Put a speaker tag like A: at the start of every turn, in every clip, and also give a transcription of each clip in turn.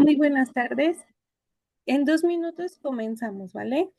A: Muy buenas tardes. En 2 minutos comenzamos, ¿vale?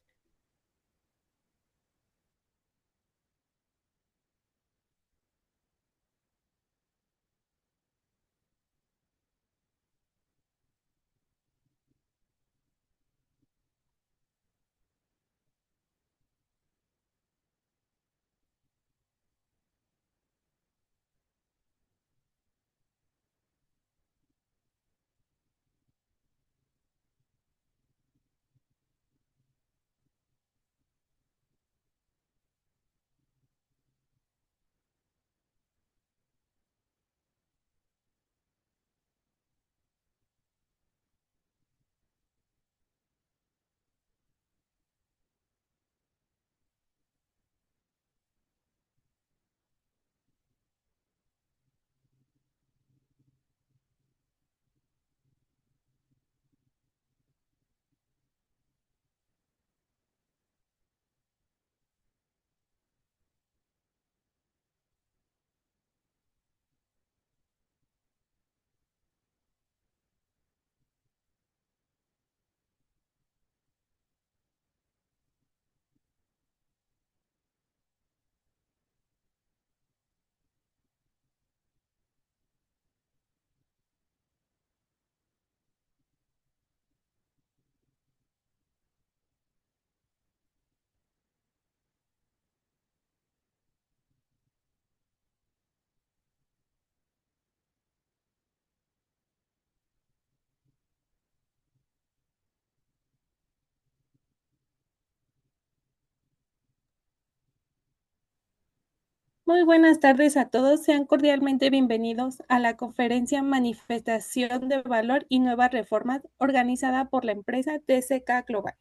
A: Muy buenas tardes a todos. Sean cordialmente bienvenidos a la conferencia Manifestación de Valor y Nuevas Reformas organizada por la empresa TCK Global.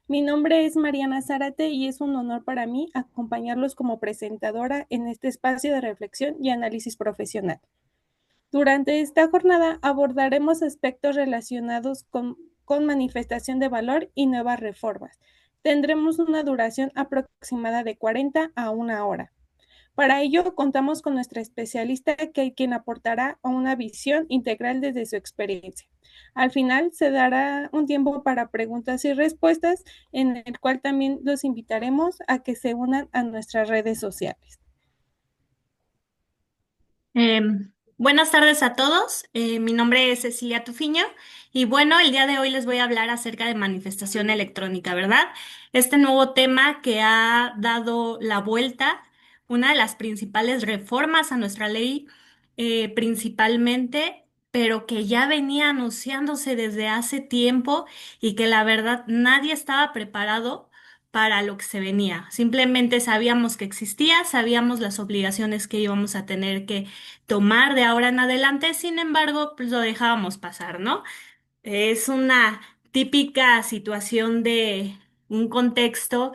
A: Mi nombre es Mariana Zárate y es un honor para mí acompañarlos como presentadora en este espacio de reflexión y análisis profesional. Durante esta jornada abordaremos aspectos relacionados con manifestación de valor y nuevas reformas. Tendremos una duración aproximada de 40 a 1 hora. Para ello, contamos con nuestra especialista, quien aportará una visión integral desde su experiencia. Al final, se dará un tiempo para preguntas y respuestas, en el cual también los invitaremos a que se unan a nuestras redes sociales.
B: Buenas tardes a todos. Mi nombre es Cecilia Tufiño y bueno, el día de hoy les voy a hablar acerca de manifestación electrónica, ¿verdad? Este nuevo tema que ha dado la vuelta, una de las principales reformas a nuestra ley, principalmente, pero que ya venía anunciándose desde hace tiempo y que la verdad nadie estaba preparado para lo que se venía. Simplemente sabíamos que existía, sabíamos las obligaciones que íbamos a tener que tomar de ahora en adelante, sin embargo, pues lo dejábamos pasar, ¿no? Es una típica situación de un contexto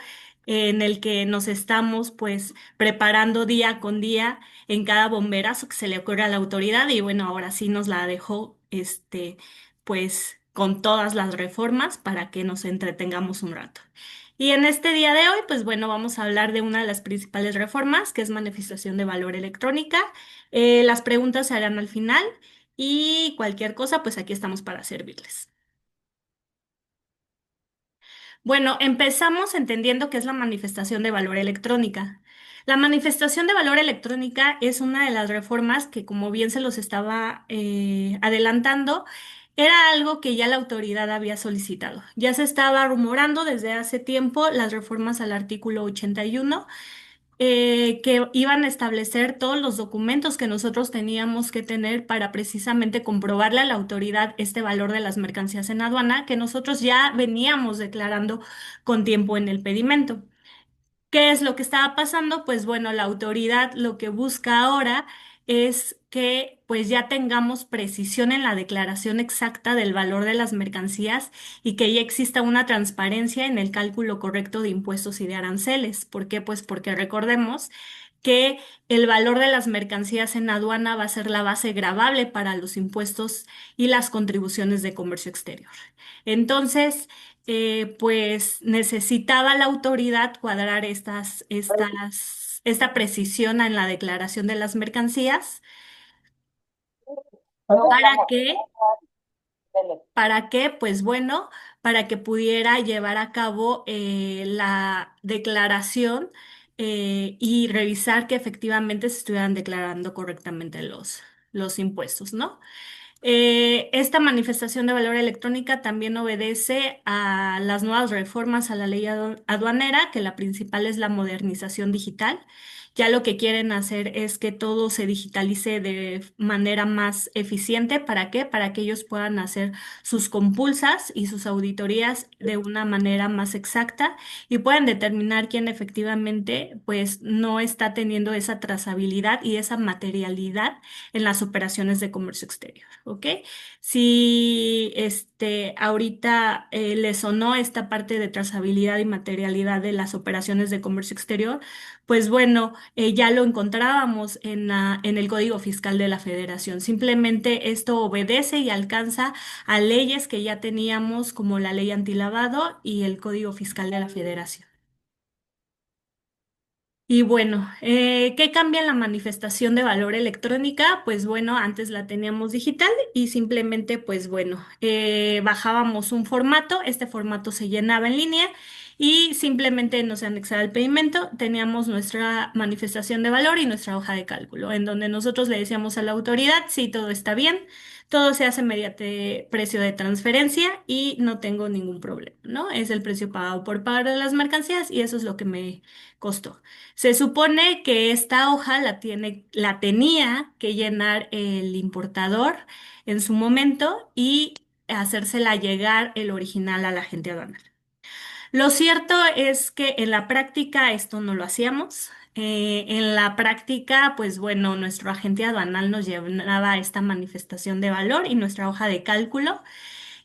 B: en el que nos estamos pues preparando día con día en cada bomberazo que se le ocurre a la autoridad y bueno, ahora sí nos la dejó pues con todas las reformas para que nos entretengamos un rato. Y en este día de hoy, pues bueno, vamos a hablar de una de las principales reformas, que es manifestación de valor electrónica. Las preguntas se harán al final y cualquier cosa, pues aquí estamos para servirles. Bueno, empezamos entendiendo qué es la manifestación de valor electrónica. La manifestación de valor electrónica es una de las reformas que, como bien se los estaba adelantando, era algo que ya la autoridad había solicitado. Ya se estaba rumorando desde hace tiempo las reformas al artículo 81, que iban a establecer todos los documentos que nosotros teníamos que tener para precisamente comprobarle a la autoridad este valor de las mercancías en aduana que nosotros ya veníamos declarando con tiempo en el pedimento. ¿Qué es lo que estaba pasando? Pues bueno, la autoridad lo que busca ahora es que pues ya tengamos precisión en la declaración exacta del valor de las mercancías y que ya exista una transparencia en el cálculo correcto de impuestos y de aranceles. ¿Por qué? Pues porque recordemos que el valor de las mercancías en aduana va a ser la base gravable para los impuestos y las contribuciones de comercio exterior. Entonces, pues necesitaba la autoridad cuadrar esta precisión en la declaración de las mercancías para que ¿Para qué? Pues bueno, para que pudiera llevar a cabo la declaración y revisar que efectivamente se estuvieran declarando correctamente los impuestos, ¿no? Esta manifestación de valor electrónica también obedece a las nuevas reformas a la ley aduanera, que la principal es la modernización digital. Ya lo que quieren hacer es que todo se digitalice de manera más eficiente. ¿Para qué? Para que ellos puedan hacer sus compulsas y sus auditorías de una manera más exacta y puedan determinar quién efectivamente pues no está teniendo esa trazabilidad y esa materialidad en las operaciones de comercio exterior, ¿ok? Si ahorita le sonó esta parte de trazabilidad y materialidad de las operaciones de comercio exterior, pues bueno, ya lo encontrábamos en el Código Fiscal de la Federación. Simplemente esto obedece y alcanza a leyes que ya teníamos como la ley antilavado y el Código Fiscal de la Federación. Y bueno, ¿qué cambia en la manifestación de valor electrónica? Pues bueno, antes la teníamos digital y simplemente, pues bueno, bajábamos un formato, este formato se llenaba en línea y simplemente nos anexaba el pedimento, teníamos nuestra manifestación de valor y nuestra hoja de cálculo, en donde nosotros le decíamos a la autoridad, sí, todo está bien, todo se hace mediante precio de transferencia y no tengo ningún problema, ¿no? Es el precio pagado por pagar de las mercancías y eso es lo que me costó. Se supone que esta hoja la tenía que llenar el importador en su momento y hacérsela llegar el original a la agente aduanal. Lo cierto es que en la práctica esto no lo hacíamos. En la práctica, pues bueno, nuestro agente aduanal nos llenaba esta manifestación de valor y nuestra hoja de cálculo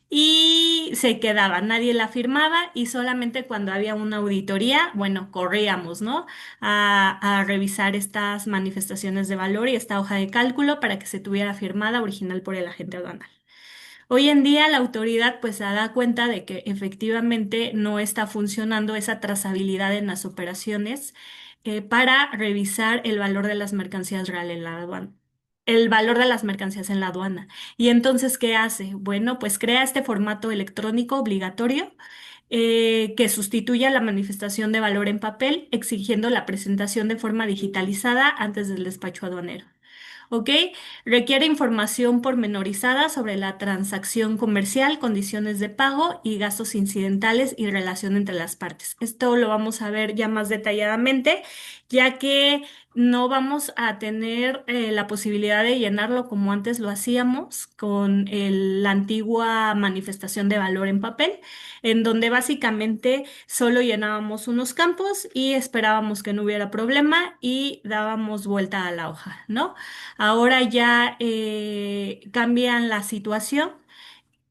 B: y se quedaba, nadie la firmaba y solamente cuando había una auditoría, bueno, corríamos, ¿no? A revisar estas manifestaciones de valor y esta hoja de cálculo para que se tuviera firmada original por el agente aduanal. Hoy en día la autoridad pues se da cuenta de que efectivamente no está funcionando esa trazabilidad en las operaciones para revisar el valor de las mercancías real en la aduana. El valor de las mercancías en la aduana. Y entonces, ¿qué hace? Bueno, pues crea este formato electrónico obligatorio que sustituya la manifestación de valor en papel, exigiendo la presentación de forma digitalizada antes del despacho aduanero. ¿Ok? Requiere información pormenorizada sobre la transacción comercial, condiciones de pago y gastos incidentales y relación entre las partes. Esto lo vamos a ver ya más detalladamente, ya que no vamos a tener la posibilidad de llenarlo como antes lo hacíamos con la antigua manifestación de valor en papel, en donde básicamente solo llenábamos unos campos y esperábamos que no hubiera problema y dábamos vuelta a la hoja, ¿no? Ahora ya cambian la situación.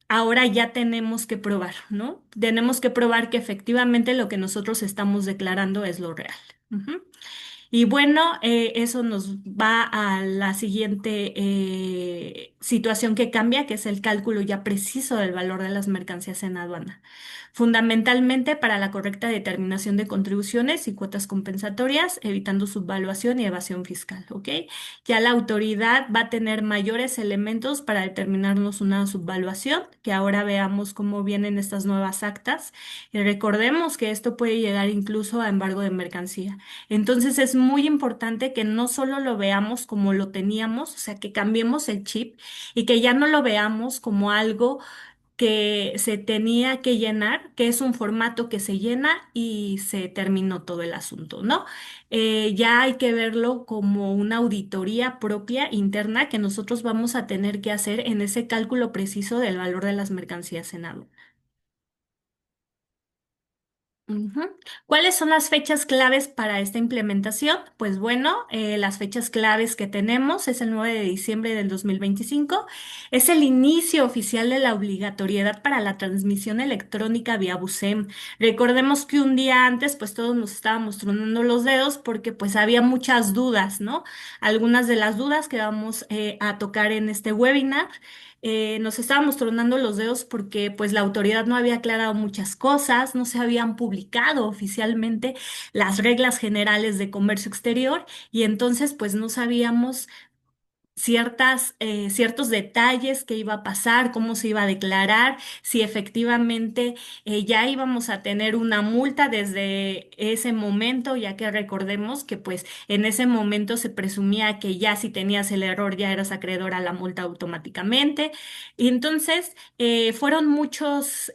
B: Ahora ya tenemos que probar, ¿no? Tenemos que probar que efectivamente lo que nosotros estamos declarando es lo real. Ujú. Y bueno, eso nos va a la siguiente situación que cambia, que es el cálculo ya preciso del valor de las mercancías en aduana. Fundamentalmente para la correcta determinación de contribuciones y cuotas compensatorias, evitando subvaluación y evasión fiscal, ¿ok? Ya la autoridad va a tener mayores elementos para determinarnos una subvaluación, que ahora veamos cómo vienen estas nuevas actas. Y recordemos que esto puede llegar incluso a embargo de mercancía. Entonces es muy importante que no solo lo veamos como lo teníamos, o sea, que cambiemos el chip y que ya no lo veamos como algo que se tenía que llenar, que es un formato que se llena y se terminó todo el asunto, ¿no? Ya hay que verlo como una auditoría propia interna que nosotros vamos a tener que hacer en ese cálculo preciso del valor de las mercancías en aduana. Ujú. ¿Cuáles son las fechas claves para esta implementación? Pues bueno, las fechas claves que tenemos es el 9 de diciembre del 2025. Es el inicio oficial de la obligatoriedad para la transmisión electrónica vía BUSEM. Recordemos que un día antes, pues todos nos estábamos tronando los dedos porque pues había muchas dudas, ¿no? Algunas de las dudas que vamos a tocar en este webinar nos estábamos tronando los dedos porque pues la autoridad no había aclarado muchas cosas, no se habían publicado oficialmente las reglas generales de comercio exterior y entonces pues no sabíamos ciertos detalles que iba a pasar, cómo se iba a declarar, si efectivamente ya íbamos a tener una multa desde ese momento, ya que recordemos que pues en ese momento se presumía que ya si tenías el error ya eras acreedor a la multa automáticamente. Y entonces fueron muchas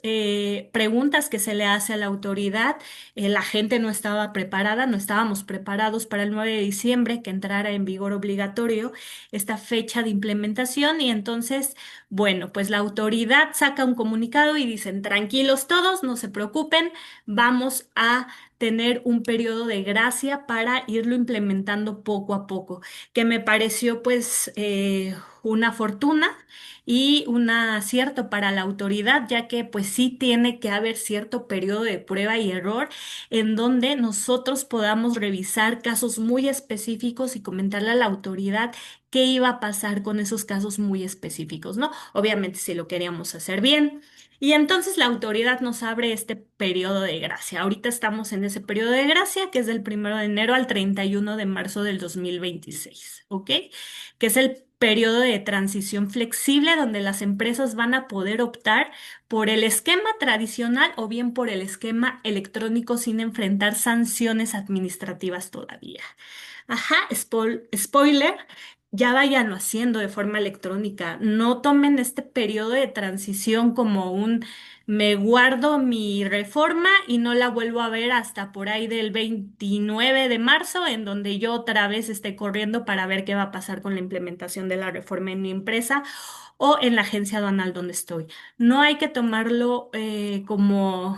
B: preguntas que se le hace a la autoridad. La gente no estaba preparada, no estábamos preparados para el 9 de diciembre que entrara en vigor obligatorio esta fecha de implementación y entonces, bueno, pues la autoridad saca un comunicado y dicen, tranquilos todos, no se preocupen, vamos a tener un periodo de gracia para irlo implementando poco a poco, que me pareció pues una fortuna y un acierto para la autoridad, ya que pues sí tiene que haber cierto periodo de prueba y error en donde nosotros podamos revisar casos muy específicos y comentarle a la autoridad qué iba a pasar con esos casos muy específicos, ¿no? Obviamente si lo queríamos hacer bien. Y entonces la autoridad nos abre este periodo de gracia. Ahorita estamos en ese periodo de gracia que es del 1 de enero al 31 de marzo del 2026, ¿ok? Que es el periodo de transición flexible donde las empresas van a poder optar por el esquema tradicional o bien por el esquema electrónico sin enfrentar sanciones administrativas todavía. Ajá, spoiler, ya váyanlo haciendo de forma electrónica. No tomen este periodo de transición como un me guardo mi reforma y no la vuelvo a ver hasta por ahí del 29 de marzo, en donde yo otra vez esté corriendo para ver qué va a pasar con la implementación de la reforma en mi empresa o en la agencia aduanal donde estoy. No hay que tomarlo como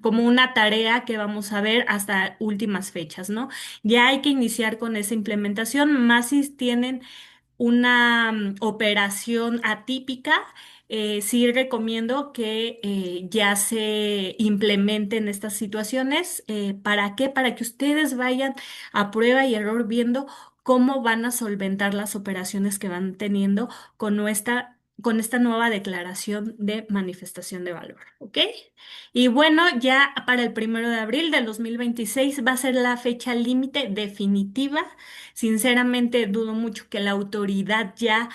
B: una tarea que vamos a ver hasta últimas fechas, ¿no? Ya hay que iniciar con esa implementación, más si tienen una operación atípica. Sí recomiendo que ya se implementen estas situaciones. ¿Para qué? Para que ustedes vayan a prueba y error viendo cómo van a solventar las operaciones que van teniendo con esta nueva declaración de manifestación de valor, ¿ok? Y bueno, ya para el 1 de abril del 2026 va a ser la fecha límite definitiva. Sinceramente, dudo mucho que la autoridad ya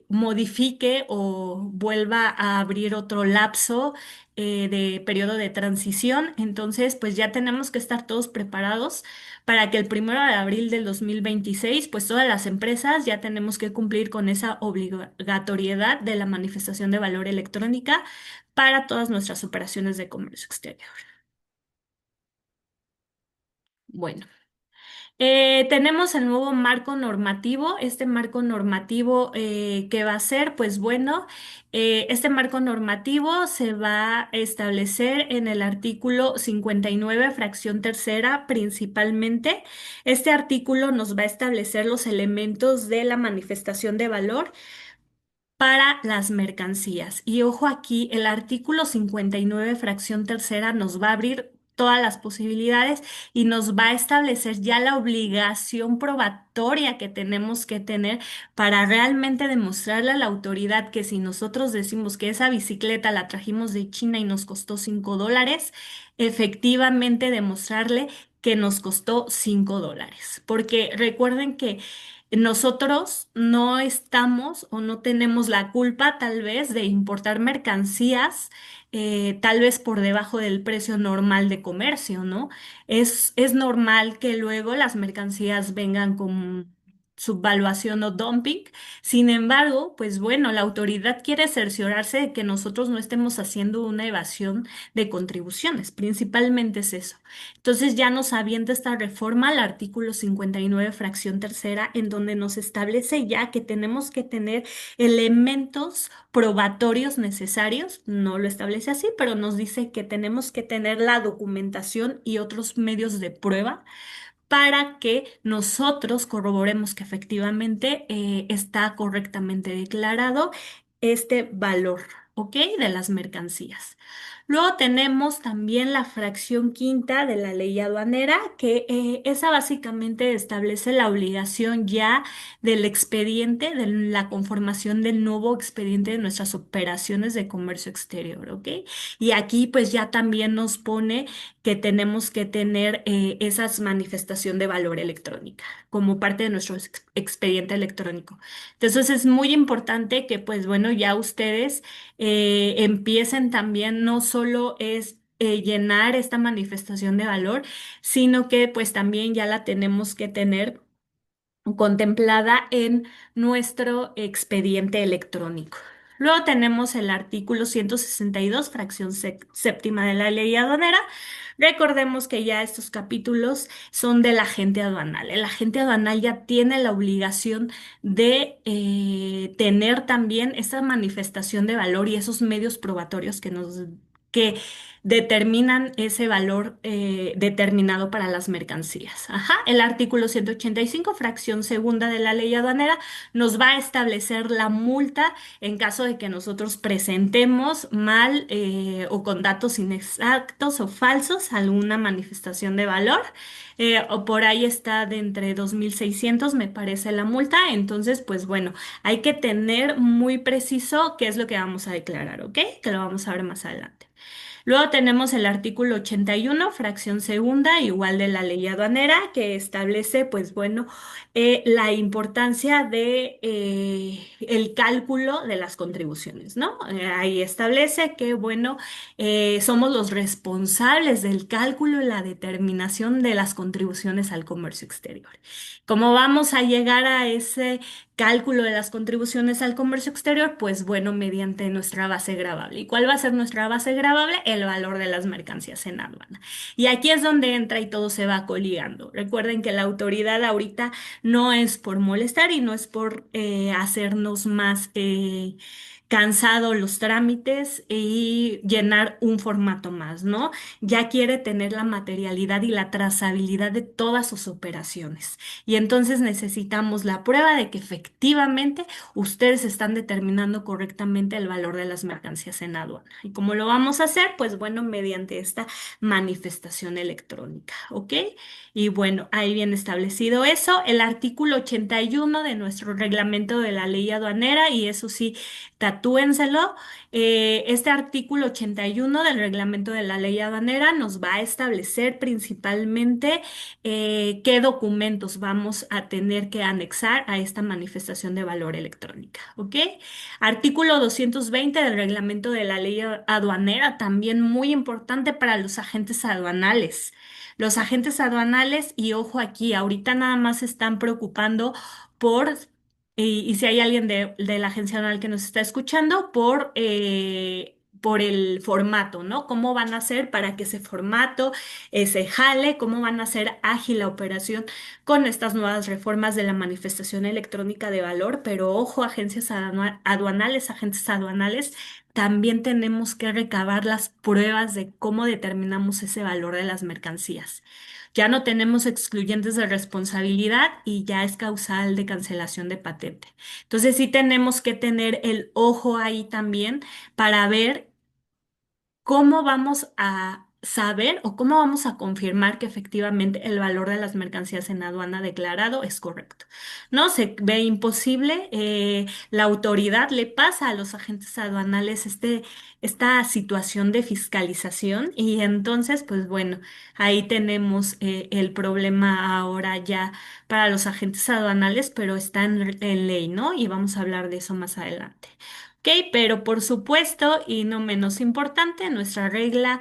B: modifique o vuelva a abrir otro lapso de periodo de transición. Entonces, pues ya tenemos que estar todos preparados para que el 1 de abril del 2026, pues todas las empresas ya tenemos que cumplir con esa obligatoriedad de la manifestación de valor electrónica para todas nuestras operaciones de comercio exterior. Bueno. Tenemos el nuevo marco normativo. Este marco normativo, ¿qué va a ser? Pues bueno, este marco normativo se va a establecer en el artículo 59, fracción tercera, principalmente. Este artículo nos va a establecer los elementos de la manifestación de valor para las mercancías. Y ojo aquí, el artículo 59, fracción tercera, nos va a abrir todas las posibilidades y nos va a establecer ya la obligación probatoria que tenemos que tener para realmente demostrarle a la autoridad que si nosotros decimos que esa bicicleta la trajimos de China y nos costó $5, efectivamente demostrarle que nos costó $5. Porque recuerden que nosotros no estamos o no tenemos la culpa tal vez de importar mercancías tal vez por debajo del precio normal de comercio, ¿no? Es normal que luego las mercancías vengan con subvaluación o dumping. Sin embargo, pues bueno, la autoridad quiere cerciorarse de que nosotros no estemos haciendo una evasión de contribuciones, principalmente es eso. Entonces ya nos avienta esta reforma al artículo 59, fracción tercera, en donde nos establece ya que tenemos que tener elementos probatorios necesarios. No lo establece así, pero nos dice que tenemos que tener la documentación y otros medios de prueba para que nosotros corroboremos que efectivamente está correctamente declarado este valor, ¿ok? De las mercancías. Luego tenemos también la fracción quinta de la ley aduanera, que esa básicamente establece la obligación ya del expediente, de la conformación del nuevo expediente de nuestras operaciones de comercio exterior, ¿ok? Y aquí pues ya también nos pone que tenemos que tener esas manifestación de valor electrónica como parte de nuestro expediente electrónico. Entonces es muy importante que pues bueno, ya ustedes empiecen también, no solo es llenar esta manifestación de valor, sino que pues también ya la tenemos que tener contemplada en nuestro expediente electrónico. Luego tenemos el artículo 162, fracción séptima de la ley aduanera. Recordemos que ya estos capítulos son del agente aduanal. El agente aduanal ya tiene la obligación de tener también esa manifestación de valor y esos medios probatorios que determinan ese valor determinado para las mercancías. Ajá. El artículo 185, fracción segunda de la ley aduanera, nos va a establecer la multa en caso de que nosotros presentemos mal o con datos inexactos o falsos alguna manifestación de valor. O por ahí está de entre 2.600 me parece la multa. Entonces, pues bueno, hay que tener muy preciso qué es lo que vamos a declarar, ¿ok? Que lo vamos a ver más adelante. Luego tenemos el artículo 81, fracción segunda, igual de la ley aduanera, que establece, pues bueno, la importancia de el cálculo de las contribuciones, ¿no? Ahí establece que, bueno, somos los responsables del cálculo y la determinación de las contribuciones al comercio exterior. ¿Cómo vamos a llegar a ese cálculo de las contribuciones al comercio exterior? Pues bueno, mediante nuestra base gravable. ¿Y cuál va a ser nuestra base gravable? El valor de las mercancías en aduana. Y aquí es donde entra y todo se va coligando. Recuerden que la autoridad ahorita no es por molestar y no es por hacernos más cansado los trámites y llenar un formato más, ¿no? Ya quiere tener la materialidad y la trazabilidad de todas sus operaciones. Y entonces necesitamos la prueba de que efectivamente ustedes están determinando correctamente el valor de las mercancías en aduana. ¿Y cómo lo vamos a hacer? Pues bueno, mediante esta manifestación electrónica, ¿ok? Y bueno, ahí viene establecido eso, el artículo 81 de nuestro reglamento de la ley aduanera, y eso sí, tatúenselo. Este artículo 81 del reglamento de la ley aduanera nos va a establecer principalmente qué documentos vamos a tener que anexar a esta manifestación de valor electrónica, ¿ok? Artículo 220 del reglamento de la ley aduanera, también muy importante para los agentes aduanales. Los agentes aduanales, y ojo aquí, ahorita nada más se están preocupando por, y si hay alguien de la agencia aduanal que nos está escuchando, por el formato, ¿no? ¿Cómo van a hacer para que ese formato se jale? ¿Cómo van a hacer ágil la operación con estas nuevas reformas de la manifestación electrónica de valor? Pero ojo, agencias aduanales, agentes aduanales, también tenemos que recabar las pruebas de cómo determinamos ese valor de las mercancías. Ya no tenemos excluyentes de responsabilidad y ya es causal de cancelación de patente. Entonces sí tenemos que tener el ojo ahí también para ver cómo vamos a saber o cómo vamos a confirmar que efectivamente el valor de las mercancías en aduana declarado es correcto. No se ve imposible, la autoridad le pasa a los agentes aduanales esta situación de fiscalización y entonces, pues bueno, ahí tenemos el problema ahora ya para los agentes aduanales, pero está en ley, ¿no? Y vamos a hablar de eso más adelante. Ok, pero por supuesto, y no menos importante, nuestra regla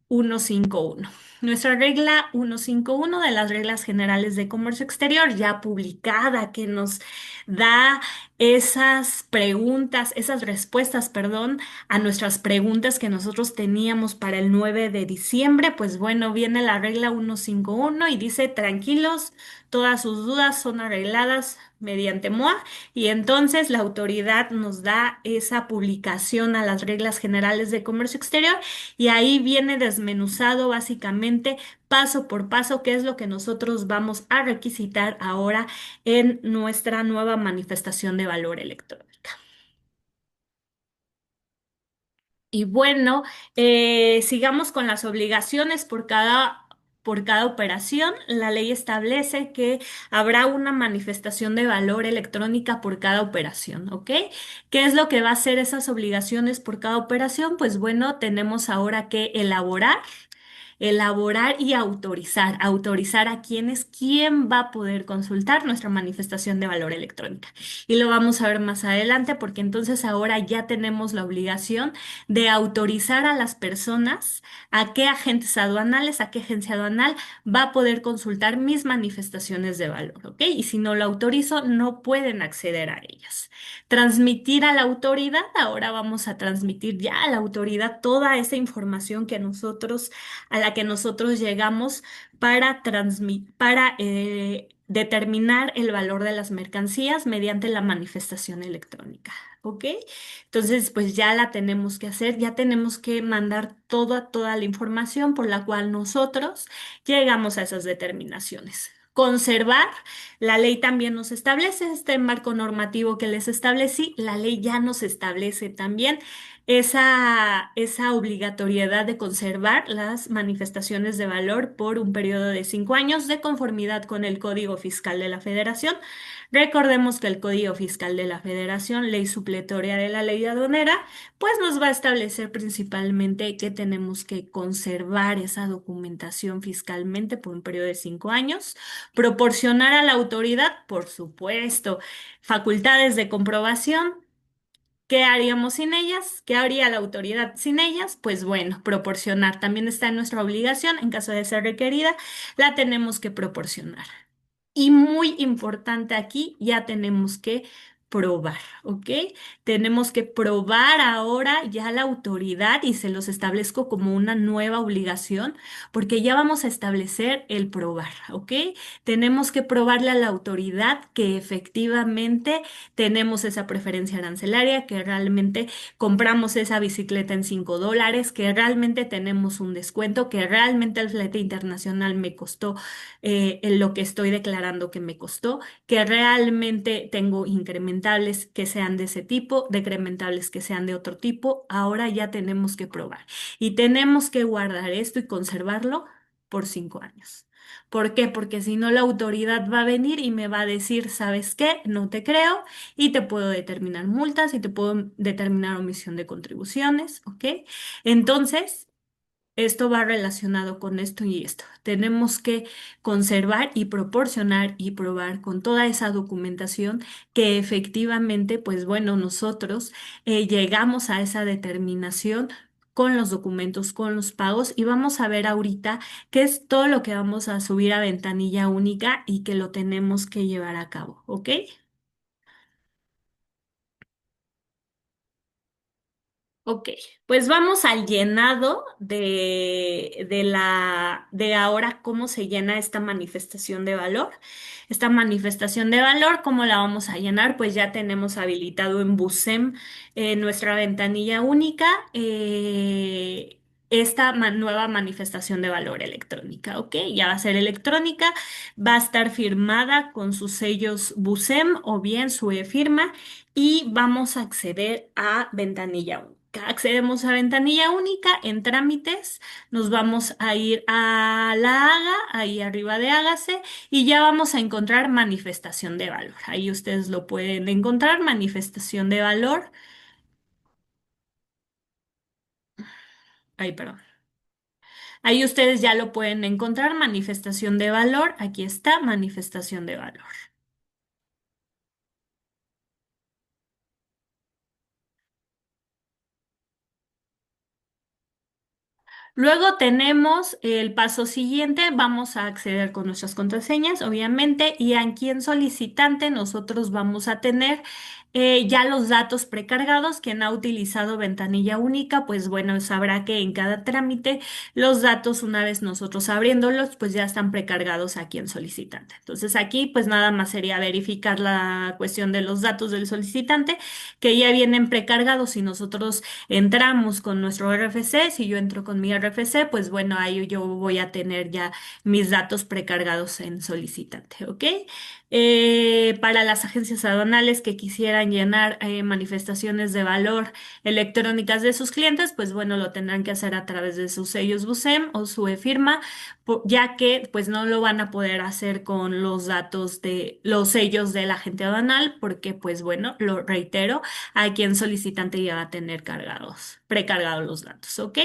B: 151. Nuestra regla 151 de las reglas generales de comercio exterior, ya publicada, que nos da esas preguntas, esas respuestas, perdón, a nuestras preguntas que nosotros teníamos para el 9 de diciembre. Pues bueno, viene la regla 151 y dice, tranquilos, todas sus dudas son arregladas mediante MOA. Y entonces la autoridad nos da esa publicación a las reglas generales de comercio exterior y ahí viene desmenuzado básicamente paso por paso qué es lo que nosotros vamos a requisitar ahora en nuestra nueva manifestación de valor electrónica. Y bueno, sigamos con las obligaciones por cada operación. La ley establece que habrá una manifestación de valor electrónica por cada operación, ¿ok? ¿Qué es lo que va a hacer esas obligaciones por cada operación? Pues bueno, tenemos ahora que elaborar y autorizar. Autorizar a quién va a poder consultar nuestra manifestación de valor electrónica. Y lo vamos a ver más adelante porque entonces ahora ya tenemos la obligación de autorizar a las personas a qué agentes aduanales, a qué agencia aduanal va a poder consultar mis manifestaciones de valor, ¿ok? Y si no lo autorizo, no pueden acceder a ellas. Transmitir a la autoridad, ahora vamos a transmitir ya a la autoridad toda esa información a la que nosotros llegamos para determinar el valor de las mercancías mediante la manifestación electrónica. ¿Ok? Entonces, pues ya la tenemos que hacer, ya tenemos que mandar toda la información por la cual nosotros llegamos a esas determinaciones. Conservar, la ley también nos establece este marco normativo que les establecí, la ley ya nos establece también esa obligatoriedad de conservar las manifestaciones de valor por un periodo de 5 años de conformidad con el Código Fiscal de la Federación. Recordemos que el Código Fiscal de la Federación, ley supletoria de la ley aduanera, pues nos va a establecer principalmente que tenemos que conservar esa documentación fiscalmente por un periodo de 5 años, proporcionar a la autoridad, por supuesto, facultades de comprobación. ¿Qué haríamos sin ellas? ¿Qué haría la autoridad sin ellas? Pues bueno, proporcionar. También está en nuestra obligación, en caso de ser requerida, la tenemos que proporcionar. Y muy importante aquí, ya tenemos que probar, ¿ok? Tenemos que probar ahora ya la autoridad y se los establezco como una nueva obligación porque ya vamos a establecer el probar, ¿ok? Tenemos que probarle a la autoridad que efectivamente tenemos esa preferencia arancelaria, que realmente compramos esa bicicleta en $5, que realmente tenemos un descuento, que realmente el flete internacional me costó en lo que estoy declarando que me costó, que realmente tengo incrementables que sean de ese tipo, decrementables que sean de otro tipo. Ahora ya tenemos que probar y tenemos que guardar esto y conservarlo por 5 años. ¿Por qué? Porque si no, la autoridad va a venir y me va a decir, ¿sabes qué? No te creo y te puedo determinar multas y te puedo determinar omisión de contribuciones, ¿ok? Entonces, esto va relacionado con esto y esto. Tenemos que conservar y proporcionar y probar con toda esa documentación que efectivamente, pues bueno, nosotros llegamos a esa determinación con los documentos, con los pagos y vamos a ver ahorita qué es todo lo que vamos a subir a ventanilla única y que lo tenemos que llevar a cabo, ¿ok? Ok, pues vamos al llenado de ahora cómo se llena esta manifestación de valor. Esta manifestación de valor, ¿cómo la vamos a llenar? Pues ya tenemos habilitado en BUSEM nuestra ventanilla única, esta nueva manifestación de valor electrónica, ¿ok? Ya va a ser electrónica, va a estar firmada con sus sellos BUSEM o bien su e-firma y vamos a acceder a ventanilla única. Accedemos a ventanilla única en trámites, nos vamos a ir a la Haga, ahí arriba de Hágase, y ya vamos a encontrar manifestación de valor. Ahí ustedes lo pueden encontrar, manifestación de valor. Ay, perdón. Ahí ustedes ya lo pueden encontrar, manifestación de valor. Aquí está, manifestación de valor. Luego tenemos el paso siguiente, vamos a acceder con nuestras contraseñas, obviamente, y aquí en solicitante nosotros vamos a tener ya los datos precargados. Quien ha utilizado ventanilla única, pues bueno, sabrá que en cada trámite los datos, una vez nosotros abriéndolos, pues ya están precargados aquí en solicitante. Entonces aquí, pues nada más sería verificar la cuestión de los datos del solicitante, que ya vienen precargados y nosotros entramos con nuestro RFC. Si yo entro con mi RFC, pues bueno, ahí yo voy a tener ya mis datos precargados en solicitante, ¿ok? Para las agencias aduanales que quisieran quieran llenar manifestaciones de valor electrónicas de sus clientes, pues bueno, lo tendrán que hacer a través de sus sellos BUSEM o su e-firma, ya que pues no lo van a poder hacer con los datos de los sellos del agente aduanal, porque pues bueno, lo reitero, a quien solicitante ya va a tener precargados los datos, ¿ok?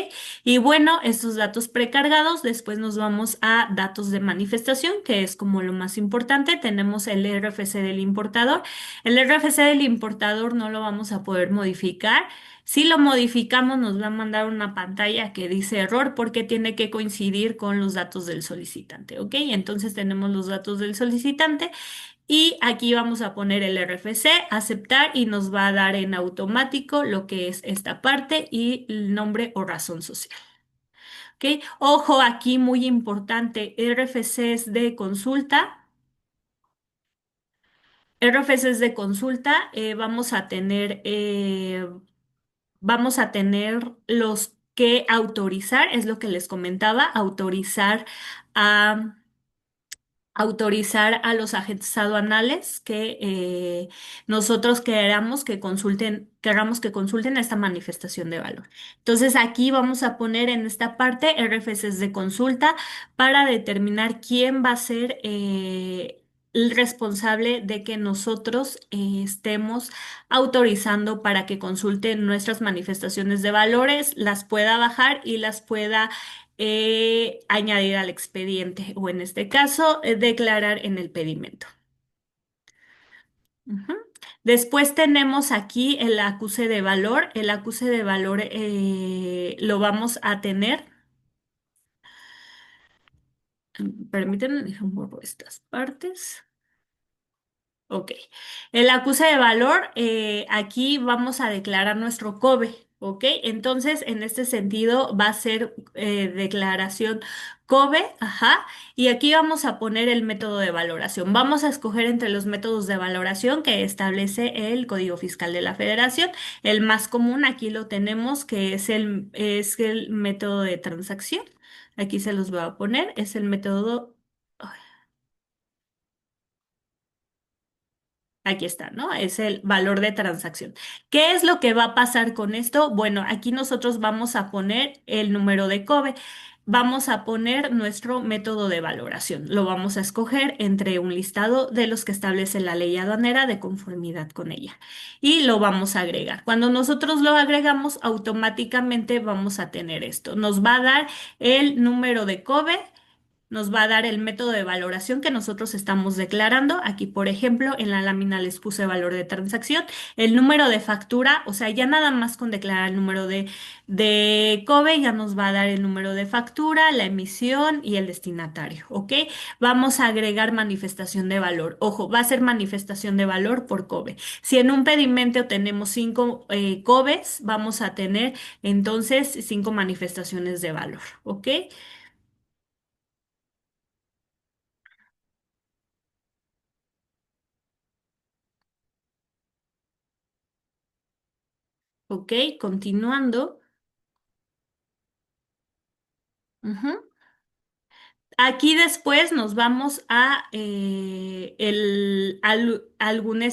B: Y bueno, estos datos precargados, después nos vamos a datos de manifestación, que es como lo más importante. Tenemos el RFC del importador. El RFC del importador no lo vamos a poder modificar. Si lo modificamos, nos va a mandar una pantalla que dice error porque tiene que coincidir con los datos del solicitante, ¿ok? Entonces tenemos los datos del solicitante y aquí vamos a poner el RFC, aceptar y nos va a dar en automático lo que es esta parte y el nombre o razón social. ¿Ok? Ojo aquí, muy importante, RFCs de consulta. RFCs de consulta, vamos a tener los que autorizar, es lo que les comentaba, a autorizar a los agentes aduanales que nosotros queramos que consulten esta manifestación de valor. Entonces aquí vamos a poner en esta parte RFCs de consulta para determinar quién va a ser el responsable de que nosotros estemos autorizando para que consulten nuestras manifestaciones de valores, las pueda bajar y las pueda añadir al expediente o en este caso declarar en el pedimento. Ujú. Después tenemos aquí el acuse de valor. El acuse de valor lo vamos a tener. Permítanme, dejar borro estas partes. Ok. El acuse de valor, aquí vamos a declarar nuestro COBE, ¿ok? Entonces, en este sentido, va a ser declaración COBE, ajá, y aquí vamos a poner el método de valoración. Vamos a escoger entre los métodos de valoración que establece el Código Fiscal de la Federación. El más común aquí lo tenemos, que es el método de transacción. Aquí se los voy a poner, es el método. Aquí está, ¿no? Es el valor de transacción. ¿Qué es lo que va a pasar con esto? Bueno, aquí nosotros vamos a poner el número de COBE. Vamos a poner nuestro método de valoración. Lo vamos a escoger entre un listado de los que establece la ley aduanera de conformidad con ella. Y lo vamos a agregar. Cuando nosotros lo agregamos, automáticamente vamos a tener esto. Nos va a dar el número de COBE, nos va a dar el método de valoración que nosotros estamos declarando. Aquí, por ejemplo, en la lámina les puse valor de transacción, el número de factura, o sea, ya nada más con declarar el número de COBE ya nos va a dar el número de factura, la emisión y el destinatario, ¿ok? Vamos a agregar manifestación de valor. Ojo, va a ser manifestación de valor por COBE. Si en un pedimento tenemos 5 COBEs, vamos a tener entonces 5 manifestaciones de valor, ¿ok? Ok, continuando. Ujú. Aquí después nos vamos a algún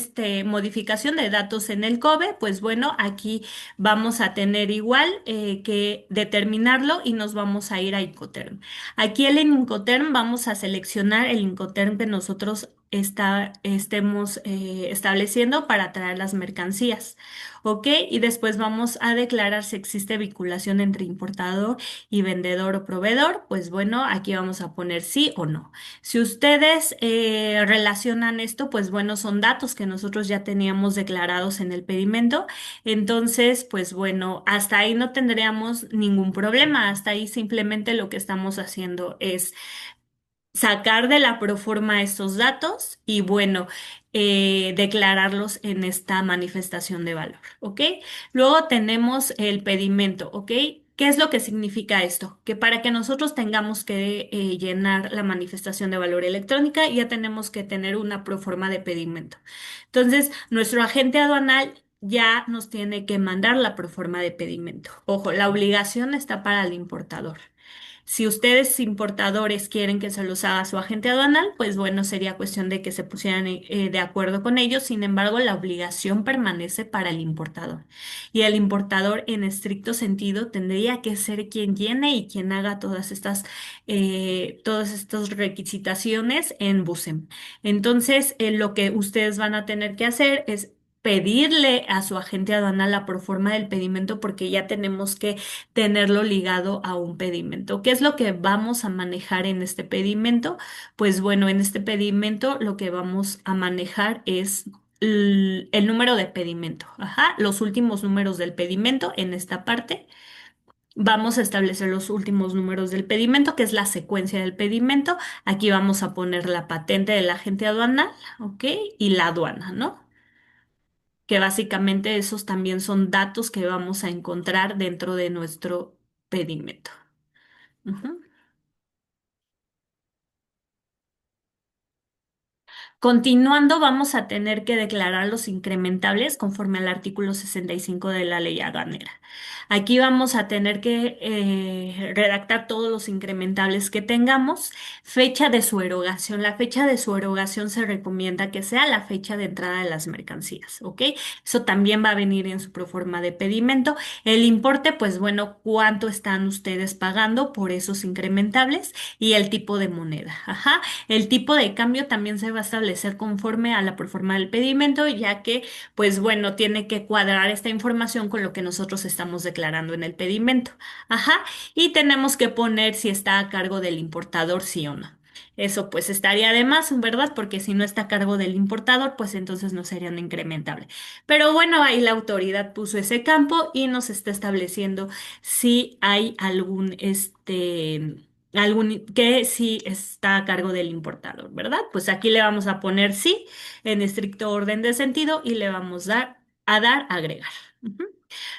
B: modificación de datos en el COBE. Pues bueno, aquí vamos a tener igual que determinarlo y nos vamos a ir a Incoterm. Aquí en Incoterm vamos a seleccionar el Incoterm que nosotros estemos estableciendo para traer las mercancías. ¿Ok? Y después vamos a declarar si existe vinculación entre importador y vendedor o proveedor, pues bueno, aquí vamos a poner sí o no. Si ustedes relacionan esto, pues bueno, son datos que nosotros ya teníamos declarados en el pedimento. Entonces, pues bueno, hasta ahí no tendríamos ningún problema. Hasta ahí simplemente lo que estamos haciendo es sacar de la proforma estos datos y bueno, declararlos en esta manifestación de valor, ¿ok? Luego tenemos el pedimento, ¿ok? ¿Qué es lo que significa esto? Que para que nosotros tengamos que llenar la manifestación de valor electrónica, ya tenemos que tener una proforma de pedimento. Entonces, nuestro agente aduanal ya nos tiene que mandar la proforma de pedimento. Ojo, la obligación está para el importador. Si ustedes importadores quieren que se los haga su agente aduanal, pues bueno, sería cuestión de que se pusieran de acuerdo con ellos. Sin embargo, la obligación permanece para el importador. Y el importador, en estricto sentido, tendría que ser quien llene y quien haga todas estas requisitaciones en BUSEM. Entonces, lo que ustedes van a tener que hacer es pedirle a su agente aduanal la proforma del pedimento porque ya tenemos que tenerlo ligado a un pedimento. ¿Qué es lo que vamos a manejar en este pedimento? Pues bueno, en este pedimento lo que vamos a manejar es el número de pedimento. Ajá, los últimos números del pedimento en esta parte. Vamos a establecer los últimos números del pedimento, que es la secuencia del pedimento. Aquí vamos a poner la patente del agente aduanal, ¿ok? Y la aduana, ¿no? Que básicamente esos también son datos que vamos a encontrar dentro de nuestro pedimento. Ujú. Continuando, vamos a tener que declarar los incrementables conforme al artículo 65 de la ley aduanera. Aquí vamos a tener que redactar todos los incrementables que tengamos, fecha de su erogación. La fecha de su erogación se recomienda que sea la fecha de entrada de las mercancías, ¿ok? Eso también va a venir en su proforma de pedimento. El importe, pues bueno, cuánto están ustedes pagando por esos incrementables y el tipo de moneda. Ajá. El tipo de cambio también se va a establecer conforme a la proforma del pedimento, ya que, pues bueno, tiene que cuadrar esta información con lo que nosotros estamos declarando en el pedimento. Ajá. Y tenemos que poner si está a cargo del importador, sí o no. Eso pues estaría de más, ¿verdad? Porque si no está a cargo del importador, pues entonces no sería un incrementable. Pero bueno, ahí la autoridad puso ese campo y nos está estableciendo si hay algún que sí está a cargo del importador, ¿verdad? Pues aquí le vamos a poner sí en estricto orden de sentido y le vamos a dar agregar. Ujú.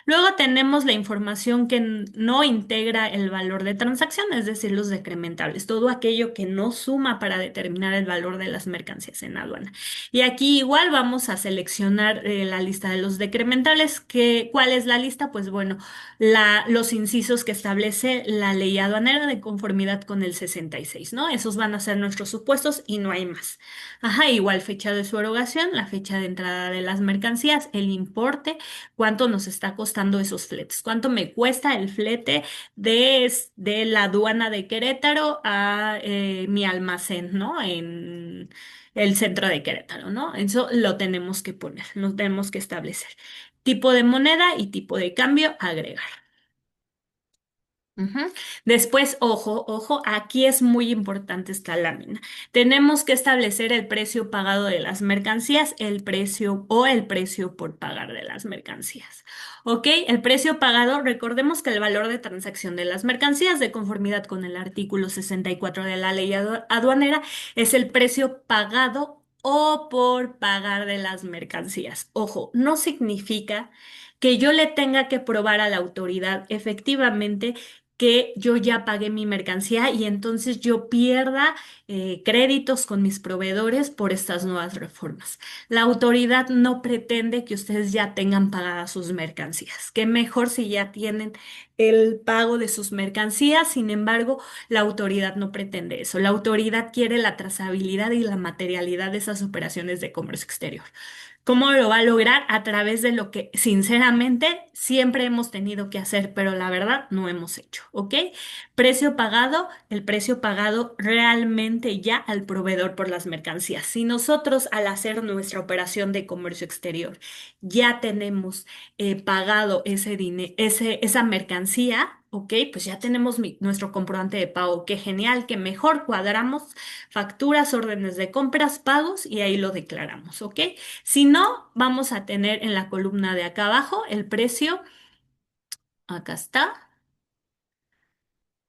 B: Luego tenemos la información que no integra el valor de transacción, es decir, los decrementables, todo aquello que no suma para determinar el valor de las mercancías en aduana. Y aquí igual vamos a seleccionar la lista de los decrementables. ¿Cuál es la lista? Pues bueno, los incisos que establece la ley aduanera de conformidad con el 66, ¿no? Esos van a ser nuestros supuestos y no hay más. Ajá, igual fecha de su erogación, la fecha de entrada de las mercancías, el importe, cuánto nos está costando esos fletes, cuánto me cuesta el flete de la aduana de Querétaro a mi almacén, ¿no? En el centro de Querétaro, ¿no? Eso lo tenemos que poner, lo tenemos que establecer. Tipo de moneda y tipo de cambio, agregar. Ujú. Después, ojo, ojo, aquí es muy importante esta lámina. Tenemos que establecer el precio pagado de las mercancías, el precio o el precio por pagar de las mercancías. ¿Ok? El precio pagado, recordemos que el valor de transacción de las mercancías, de conformidad con el artículo 64 de la ley aduanera, es el precio pagado o por pagar de las mercancías. Ojo, no significa que yo le tenga que probar a la autoridad efectivamente que yo ya pagué mi mercancía y entonces yo pierda créditos con mis proveedores por estas nuevas reformas. La autoridad no pretende que ustedes ya tengan pagadas sus mercancías. Qué mejor si ya tienen el pago de sus mercancías. Sin embargo, la autoridad no pretende eso. La autoridad quiere la trazabilidad y la materialidad de esas operaciones de comercio exterior. ¿Cómo lo va a lograr? A través de lo que sinceramente siempre hemos tenido que hacer, pero la verdad no hemos hecho, ¿ok? Precio pagado, el precio pagado realmente ya al proveedor por las mercancías. Si nosotros al hacer nuestra operación de comercio exterior ya tenemos pagado esa mercancía, ok, pues ya tenemos nuestro comprobante de pago. Qué genial, qué mejor cuadramos facturas, órdenes de compras, pagos y ahí lo declaramos, ¿ok? Si no, vamos a tener en la columna de acá abajo el precio. Acá está.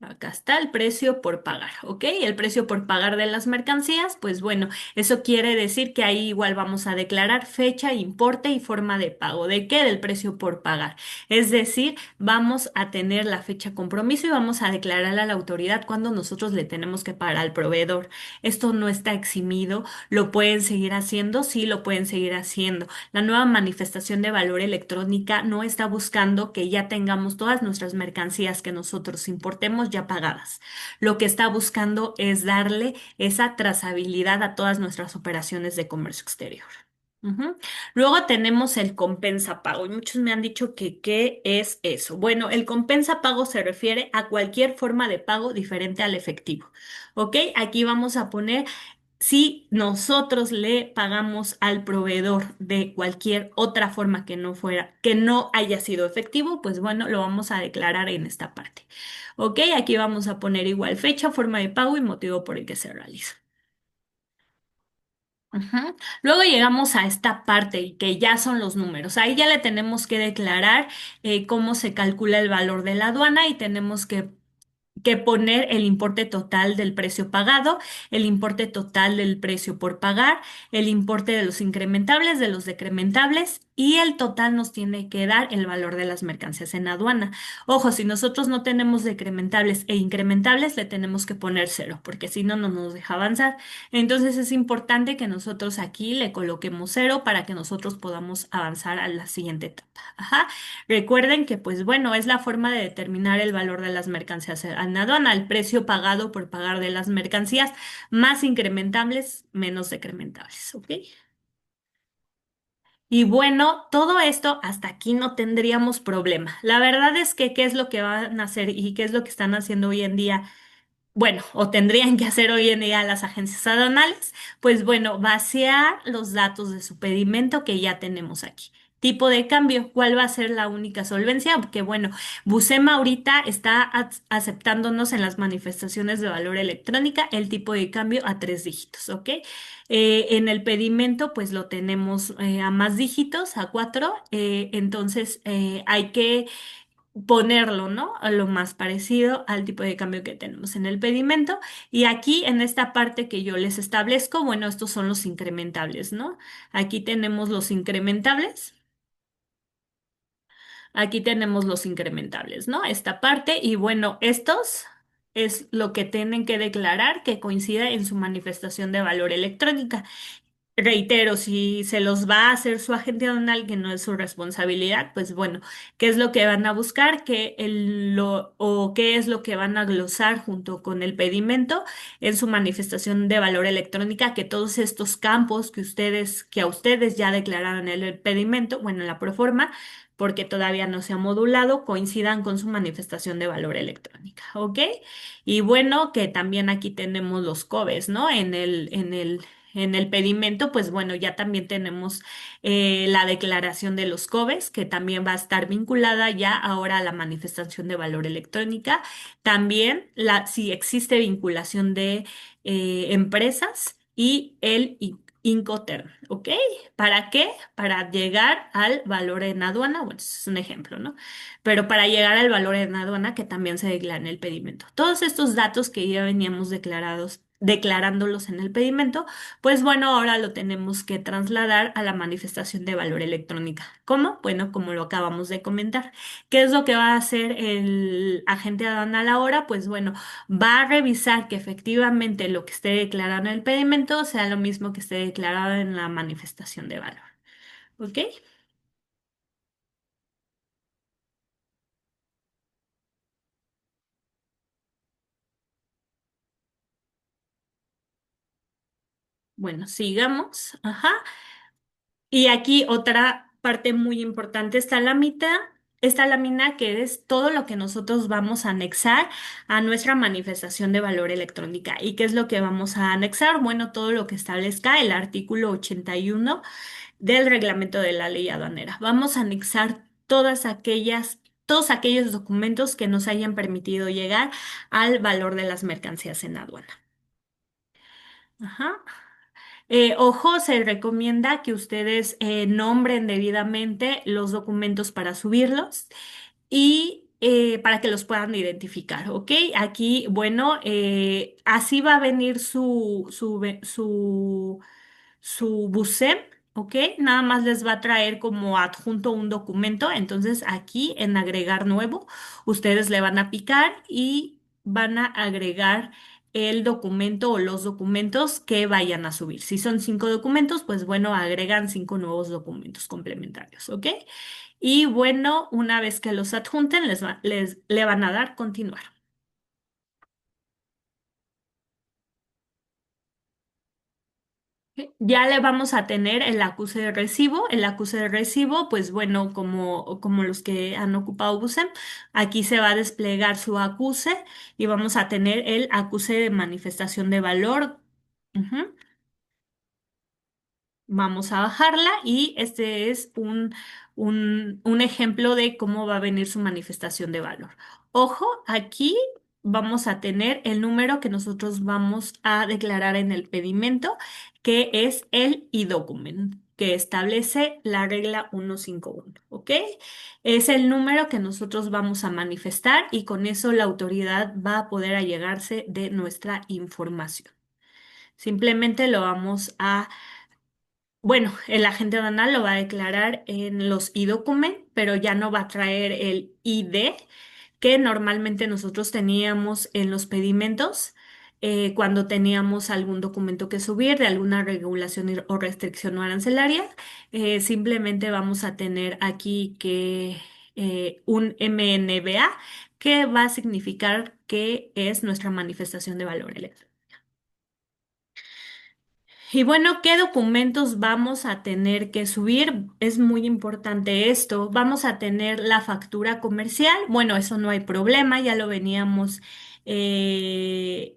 B: Acá está el precio por pagar, ¿ok? El precio por pagar de las mercancías, pues bueno, eso quiere decir que ahí igual vamos a declarar fecha, importe y forma de pago. ¿De qué? Del precio por pagar. Es decir, vamos a tener la fecha compromiso y vamos a declarar a la autoridad cuando nosotros le tenemos que pagar al proveedor. Esto no está eximido, lo pueden seguir haciendo, sí lo pueden seguir haciendo. La nueva manifestación de valor electrónica no está buscando que ya tengamos todas nuestras mercancías que nosotros importemos tenemos ya pagadas. Lo que está buscando es darle esa trazabilidad a todas nuestras operaciones de comercio exterior. Ujú. Luego tenemos el compensa pago y muchos me han dicho que ¿qué es eso? Bueno, el compensa pago se refiere a cualquier forma de pago diferente al efectivo. ¿Ok? Aquí vamos a poner si nosotros le pagamos al proveedor de cualquier otra forma que no fuera, que no haya sido efectivo, pues bueno, lo vamos a declarar en esta parte. ¿Ok? Aquí vamos a poner igual fecha, forma de pago y motivo por el que se realiza. Ujú. Luego llegamos a esta parte y que ya son los números. Ahí ya le tenemos que declarar cómo se calcula el valor de la aduana y tenemos que poner el importe total del precio pagado, el importe total del precio por pagar, el importe de los incrementables, de los decrementables y el total nos tiene que dar el valor de las mercancías en aduana. Ojo, si nosotros no tenemos decrementables e incrementables, le tenemos que poner cero, porque si no, no nos deja avanzar. Entonces es importante que nosotros aquí le coloquemos cero para que nosotros podamos avanzar a la siguiente etapa. Ajá. Recuerden que, pues bueno, es la forma de determinar el valor de las mercancías en aduana, el precio pagado por pagar de las mercancías, más incrementables, menos decrementables, ¿ok? Y bueno, todo esto hasta aquí no tendríamos problema. La verdad es que qué es lo que van a hacer y qué es lo que están haciendo hoy en día, bueno, o tendrían que hacer hoy en día las agencias aduanales, pues bueno, vaciar los datos de su pedimento que ya tenemos aquí. Tipo de cambio, ¿cuál va a ser la única solvencia? Porque bueno, Busema ahorita está aceptándonos en las manifestaciones de valor electrónica el tipo de cambio a 3 dígitos, ¿ok? En el pedimento, pues lo tenemos a más dígitos, a 4, entonces hay que ponerlo, ¿no? A lo más parecido al tipo de cambio que tenemos en el pedimento. Y aquí en esta parte que yo les establezco, bueno, estos son los incrementables, ¿no? Aquí tenemos los incrementables. Aquí tenemos los incrementables, ¿no? Esta parte y bueno, estos es lo que tienen que declarar que coincida en su manifestación de valor electrónica. Reitero, si se los va a hacer su agente aduanal, que no es su responsabilidad, pues bueno, ¿qué es lo que van a buscar? O qué es lo que van a glosar junto con el pedimento en su manifestación de valor electrónica? Que todos estos campos que a ustedes ya declararon en el pedimento, bueno, en la proforma, porque todavía no se ha modulado, coincidan con su manifestación de valor electrónica, ¿ok? Y bueno, que también aquí tenemos los COBES, ¿no? En el pedimento, pues bueno, ya también tenemos la declaración de los COBES, que también va a estar vinculada ya ahora a la manifestación de valor electrónica. También si existe vinculación de empresas y el Incoterm, ¿ok? ¿Para qué? Para llegar al valor en aduana, bueno, ese es un ejemplo, ¿no? Pero para llegar al valor en aduana que también se declara en el pedimento. Todos estos datos que ya veníamos declarándolos en el pedimento, pues bueno, ahora lo tenemos que trasladar a la manifestación de valor electrónica. ¿Cómo? Bueno, como lo acabamos de comentar. ¿Qué es lo que va a hacer el agente aduanal ahora? Pues bueno, va a revisar que efectivamente lo que esté declarado en el pedimento sea lo mismo que esté declarado en la manifestación de valor. ¿Ok? Bueno, sigamos. Ajá. Y aquí otra parte muy importante está la mitad, esta lámina que es todo lo que nosotros vamos a anexar a nuestra manifestación de valor electrónica. ¿Y qué es lo que vamos a anexar? Bueno, todo lo que establezca el artículo 81 del reglamento de la ley aduanera. Vamos a anexar todos aquellos documentos que nos hayan permitido llegar al valor de las mercancías en aduana. Ajá. Ojo, se recomienda que ustedes nombren debidamente los documentos para subirlos y para que los puedan identificar, ¿ok? Aquí, bueno, así va a venir su BUSEM, ¿ok? Nada más les va a traer como adjunto un documento, entonces aquí en agregar nuevo, ustedes le van a picar y van a agregar el documento o los documentos que vayan a subir. Si son 5 documentos, pues bueno, agregan 5 nuevos documentos complementarios, ¿ok? Y bueno, una vez que los adjunten, le van a dar continuar. Ya le vamos a tener el acuse de recibo. El acuse de recibo, pues bueno, como los que han ocupado BUSEM, aquí se va a desplegar su acuse y vamos a tener el acuse de manifestación de valor. Ujú. Vamos a bajarla y este es un ejemplo de cómo va a venir su manifestación de valor. Ojo, aquí vamos a tener el número que nosotros vamos a declarar en el pedimento, que es el IDocument, que establece la regla 151, ¿ok? Es el número que nosotros vamos a manifestar y con eso la autoridad va a poder allegarse de nuestra información. Simplemente lo vamos a bueno, el agente aduanal lo va a declarar en los e-document, pero ya no va a traer el ID que normalmente nosotros teníamos en los pedimentos cuando teníamos algún documento que subir de alguna regulación o restricción no arancelaria. Simplemente vamos a tener aquí que un MNBA que va a significar que es nuestra manifestación de valor electrónico. Y bueno, ¿qué documentos vamos a tener que subir? Es muy importante esto. Vamos a tener la factura comercial. Bueno, eso no hay problema, ya lo veníamos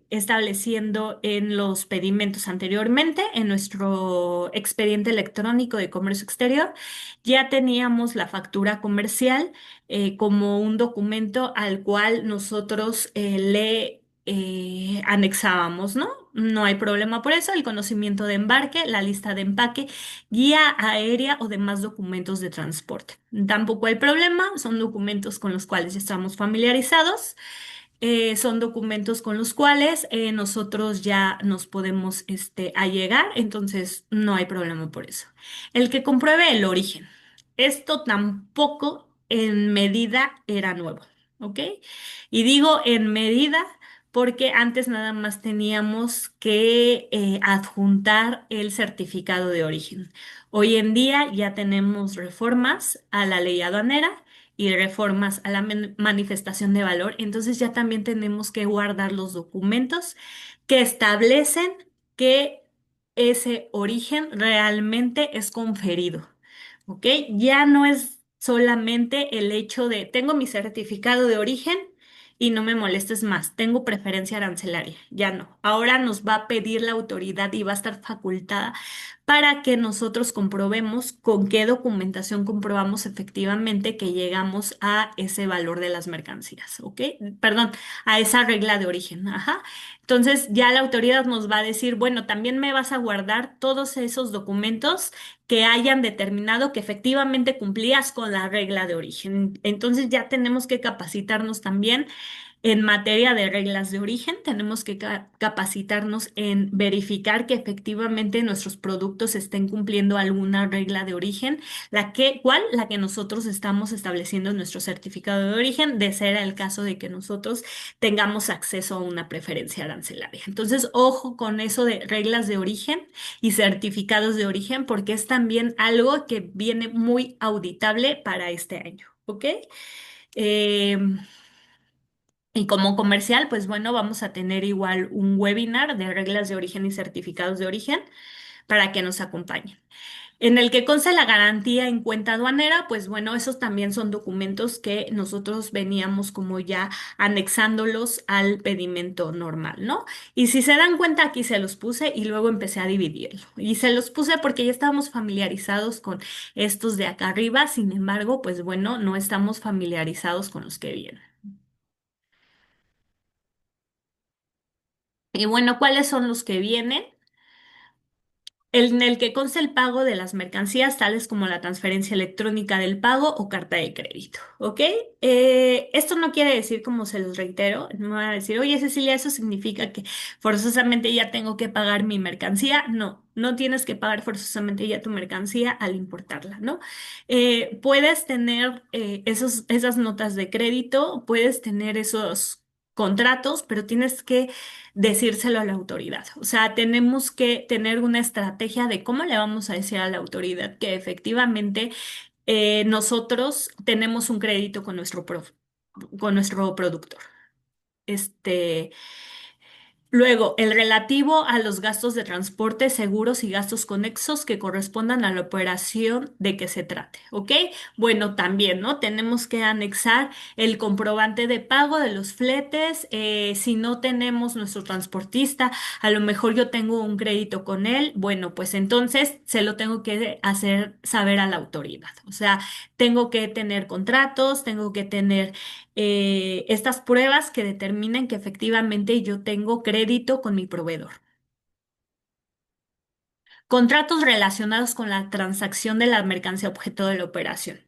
B: estableciendo en los pedimentos anteriormente, en nuestro expediente electrónico de comercio exterior. Ya teníamos la factura comercial como un documento al cual nosotros le anexábamos, ¿no? No hay problema por eso, el conocimiento de embarque, la lista de empaque, guía aérea o demás documentos de transporte. Tampoco hay problema, son documentos con los cuales ya estamos familiarizados, son documentos con los cuales nosotros ya nos podemos allegar, entonces no hay problema por eso. El que compruebe el origen. Esto tampoco en medida era nuevo, ¿ok? Y digo en medida porque antes nada más teníamos que adjuntar el certificado de origen. Hoy en día ya tenemos reformas a la ley aduanera y reformas a la manifestación de valor, entonces ya también tenemos que guardar los documentos que establecen que ese origen realmente es conferido, ¿ok? Ya no es solamente el hecho de tengo mi certificado de origen y no me molestes más, tengo preferencia arancelaria, ya no. Ahora nos va a pedir la autoridad y va a estar facultada para que nosotros comprobemos con qué documentación comprobamos efectivamente que llegamos a ese valor de las mercancías, ¿ok? Perdón, a esa regla de origen, ajá. Entonces ya la autoridad nos va a decir, bueno, también me vas a guardar todos esos documentos que hayan determinado que efectivamente cumplías con la regla de origen. Entonces ya tenemos que capacitarnos también en materia de reglas de origen, tenemos que capacitarnos en verificar que efectivamente nuestros productos estén cumpliendo alguna regla de origen, ¿cuál? La que nosotros estamos estableciendo en nuestro certificado de origen, de ser el caso de que nosotros tengamos acceso a una preferencia arancelaria. Entonces, ojo con eso de reglas de origen y certificados de origen, porque es también algo que viene muy auditable para este año, ¿ok? Em, y como comercial, pues bueno, vamos a tener igual un webinar de reglas de origen y certificados de origen para que nos acompañen. En el que consta la garantía en cuenta aduanera, pues bueno, esos también son documentos que nosotros veníamos como ya anexándolos al pedimento normal, ¿no? Y si se dan cuenta, aquí se los puse y luego empecé a dividirlo. Y se los puse porque ya estábamos familiarizados con estos de acá arriba, sin embargo, pues bueno, no estamos familiarizados con los que vienen. Y bueno, ¿cuáles son los que vienen? En el que consta el pago de las mercancías, tales como la transferencia electrónica del pago o carta de crédito, ¿ok? Esto no quiere decir, como se los reitero, no me van a decir, oye, Cecilia, eso significa que forzosamente ya tengo que pagar mi mercancía. No, no tienes que pagar forzosamente ya tu mercancía al importarla, ¿no? Puedes tener esas notas de crédito, puedes tener esos contratos, pero tienes que decírselo a la autoridad. O sea, tenemos que tener una estrategia de cómo le vamos a decir a la autoridad que efectivamente nosotros tenemos un crédito con nuestro productor. Este, Luego, el relativo a los gastos de transporte, seguros y gastos conexos que correspondan a la operación de que se trate, ¿ok? Bueno, también, ¿no? Tenemos que anexar el comprobante de pago de los fletes. Si no tenemos nuestro transportista, a lo mejor yo tengo un crédito con él, bueno, pues entonces se lo tengo que hacer saber a la autoridad. O sea, tengo que tener contratos, tengo que tener estas pruebas que determinen que efectivamente yo tengo crédito con mi proveedor. Contratos relacionados con la transacción de la mercancía objeto de la operación.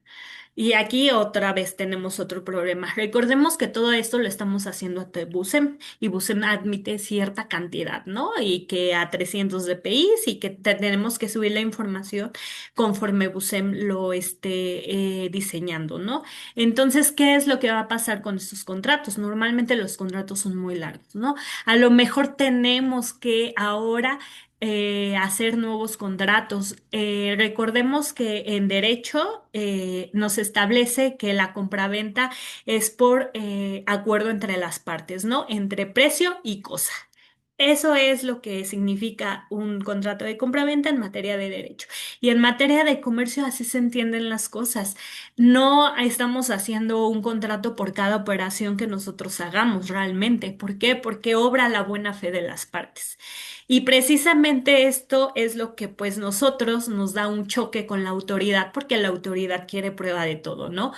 B: Y aquí otra vez tenemos otro problema. Recordemos que todo esto lo estamos haciendo ante Busem y Busem admite cierta cantidad, ¿no? Y que a 300 dpi y que tenemos que subir la información conforme Busem lo esté diseñando, ¿no? Entonces, ¿qué es lo que va a pasar con estos contratos? Normalmente los contratos son muy largos, ¿no? A lo mejor tenemos que ahora hacer nuevos contratos. Recordemos que en derecho nos establece que la compraventa es por acuerdo entre las partes, ¿no? Entre precio y cosa. Eso es lo que significa un contrato de compraventa en materia de derecho. Y en materia de comercio así se entienden las cosas. No estamos haciendo un contrato por cada operación que nosotros hagamos realmente. ¿Por qué? Porque obra la buena fe de las partes. Y precisamente esto es lo que pues nosotros nos da un choque con la autoridad, porque la autoridad quiere prueba de todo, ¿no?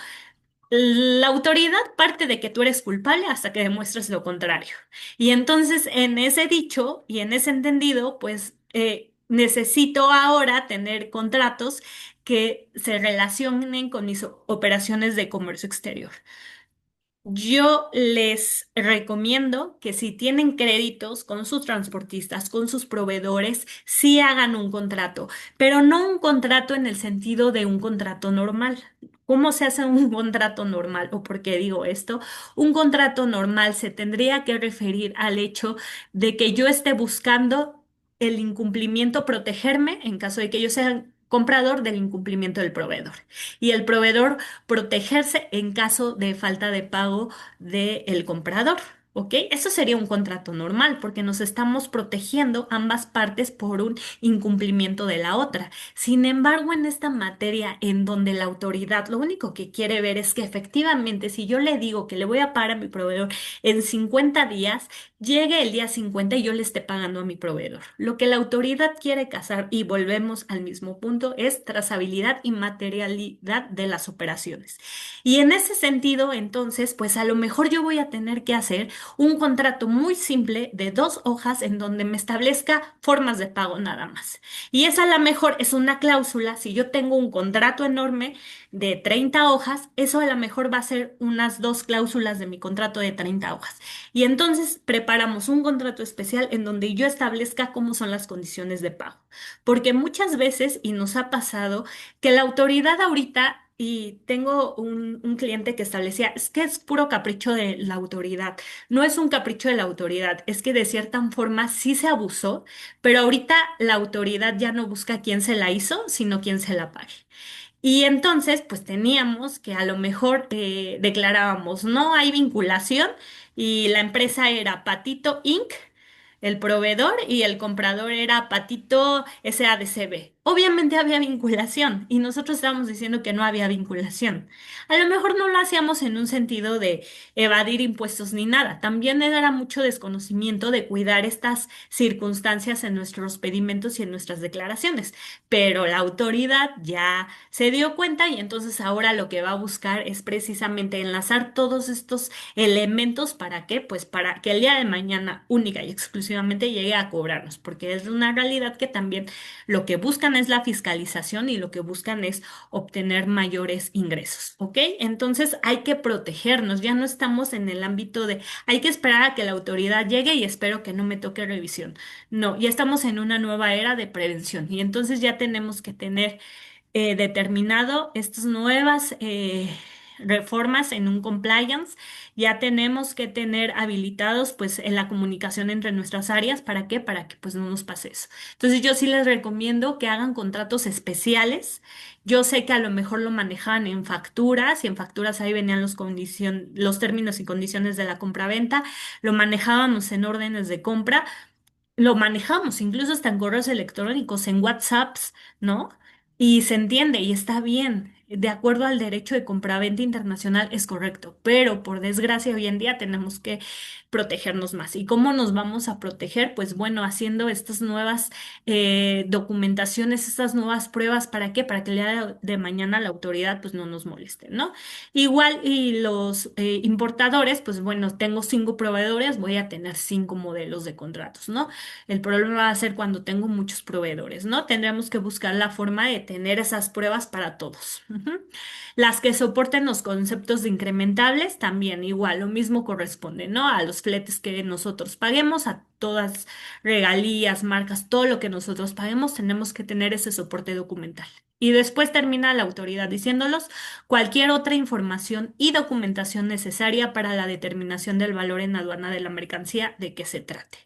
B: La autoridad parte de que tú eres culpable hasta que demuestres lo contrario. Y entonces en ese dicho y en ese entendido, pues necesito ahora tener contratos que se relacionen con mis operaciones de comercio exterior. Yo les recomiendo que si tienen créditos con sus transportistas, con sus proveedores, sí hagan un contrato, pero no un contrato en el sentido de un contrato normal. ¿Cómo se hace un contrato normal? ¿O por qué digo esto? Un contrato normal se tendría que referir al hecho de que yo esté buscando el incumplimiento, protegerme en caso de que yo sea comprador del incumplimiento del proveedor. Y el proveedor protegerse en caso de falta de pago del comprador. ¿Ok? Eso sería un contrato normal porque nos estamos protegiendo ambas partes por un incumplimiento de la otra. Sin embargo, en esta materia en donde la autoridad lo único que quiere ver es que efectivamente si yo le digo que le voy a pagar a mi proveedor en 50 días, llegue el día 50 y yo le esté pagando a mi proveedor. Lo que la autoridad quiere cazar, y volvemos al mismo punto, es trazabilidad y materialidad de las operaciones. Y en ese sentido, entonces, pues a lo mejor yo voy a tener que hacer un contrato muy simple de 2 hojas en donde me establezca formas de pago nada más. Y esa a lo mejor es una cláusula. Si yo tengo un contrato enorme de 30 hojas, eso a lo mejor va a ser unas 2 cláusulas de mi contrato de 30 hojas. Y entonces preparamos un contrato especial en donde yo establezca cómo son las condiciones de pago. Porque muchas veces, y nos ha pasado, que la autoridad ahorita, y tengo un cliente que establecía, es que es puro capricho de la autoridad. No es un capricho de la autoridad, es que de cierta forma sí se abusó, pero ahorita la autoridad ya no busca quién se la hizo, sino quién se la pague. Y entonces, pues teníamos que a lo mejor declarábamos no hay vinculación y la empresa era Patito Inc., el proveedor y el comprador era Patito SADCB. Obviamente había vinculación y nosotros estábamos diciendo que no había vinculación. A lo mejor no lo hacíamos en un sentido de evadir impuestos ni nada. También era mucho desconocimiento de cuidar estas circunstancias en nuestros pedimentos y en nuestras declaraciones. Pero la autoridad ya se dio cuenta y entonces ahora lo que va a buscar es precisamente enlazar todos estos elementos para qué, pues para que el día de mañana única y exclusivamente llegue a cobrarnos, porque es una realidad que también lo que buscan es la fiscalización y lo que buscan es obtener mayores ingresos, ¿ok? Entonces hay que protegernos, ya no estamos en el ámbito de hay que esperar a que la autoridad llegue y espero que no me toque revisión. No, ya estamos en una nueva era de prevención y entonces ya tenemos que tener determinado estas nuevas reformas en un compliance, ya tenemos que tener habilitados pues en la comunicación entre nuestras áreas. ¿Para qué? Para que pues no nos pase eso. Entonces yo sí les recomiendo que hagan contratos especiales. Yo sé que a lo mejor lo manejan en facturas y en facturas ahí venían los términos y condiciones de la compraventa, lo manejábamos en órdenes de compra, lo manejamos incluso hasta en correos electrónicos, en WhatsApps, ¿no? Y se entiende y está bien. De acuerdo al derecho de compraventa internacional es correcto, pero por desgracia hoy en día tenemos que protegernos más. ¿Y cómo nos vamos a proteger? Pues bueno, haciendo estas nuevas documentaciones, estas nuevas pruebas, ¿para qué? Para que el día de mañana la autoridad pues no nos moleste, ¿no? Igual y los importadores, pues bueno, tengo 5 proveedores, voy a tener 5 modelos de contratos, ¿no? El problema va a ser cuando tengo muchos proveedores, ¿no? Tendremos que buscar la forma de tener esas pruebas para todos. Ujú. Las que soporten los conceptos de incrementables, también igual, lo mismo corresponde, ¿no? A los fletes que nosotros paguemos, a todas regalías, marcas, todo lo que nosotros paguemos, tenemos que tener ese soporte documental. Y después termina la autoridad diciéndolos cualquier otra información y documentación necesaria para la determinación del valor en aduana de la mercancía de que se trate.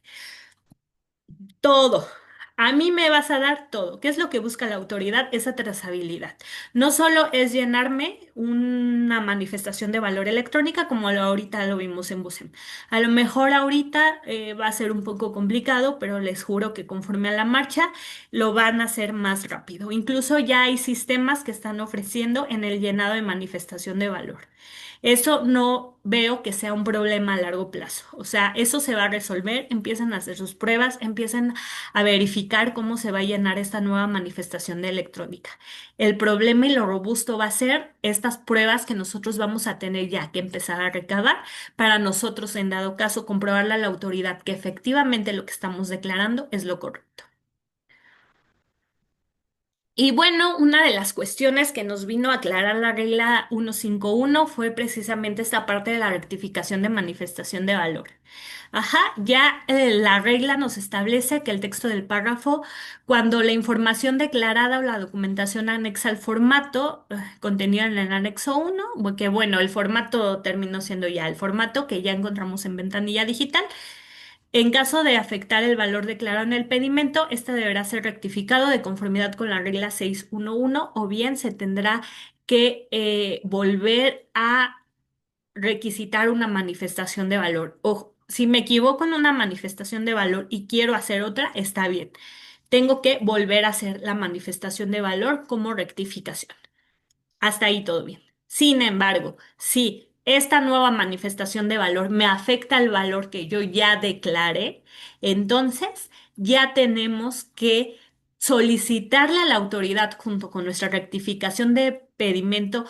B: Todo. A mí me vas a dar todo. ¿Qué es lo que busca la autoridad? Esa trazabilidad. No solo es llenarme una manifestación de valor electrónica como ahorita lo vimos en Busem. A lo mejor ahorita va a ser un poco complicado, pero les juro que conforme a la marcha lo van a hacer más rápido. Incluso ya hay sistemas que están ofreciendo en el llenado de manifestación de valor. Eso no veo que sea un problema a largo plazo. O sea, eso se va a resolver, empiezan a hacer sus pruebas, empiezan a verificar cómo se va a llenar esta nueva manifestación de electrónica. El problema y lo robusto va a ser estas pruebas que nosotros vamos a tener ya que empezar a recabar para nosotros, en dado caso, comprobarle a la autoridad que efectivamente lo que estamos declarando es lo correcto. Y bueno, una de las cuestiones que nos vino a aclarar la regla 151 fue precisamente esta parte de la rectificación de manifestación de valor. Ajá, ya la regla nos establece que el texto del párrafo, cuando la información declarada o la documentación anexa al formato contenido en el anexo 1, que bueno, el formato terminó siendo ya el formato que ya encontramos en ventanilla digital. En caso de afectar el valor declarado en el pedimento, este deberá ser rectificado de conformidad con la regla 611 o bien se tendrá que volver a requisitar una manifestación de valor. Ojo, si me equivoco en una manifestación de valor y quiero hacer otra, está bien. Tengo que volver a hacer la manifestación de valor como rectificación. Hasta ahí todo bien. Sin embargo, si esta nueva manifestación de valor me afecta al valor que yo ya declaré, entonces ya tenemos que solicitarle a la autoridad junto con nuestra rectificación de pedimento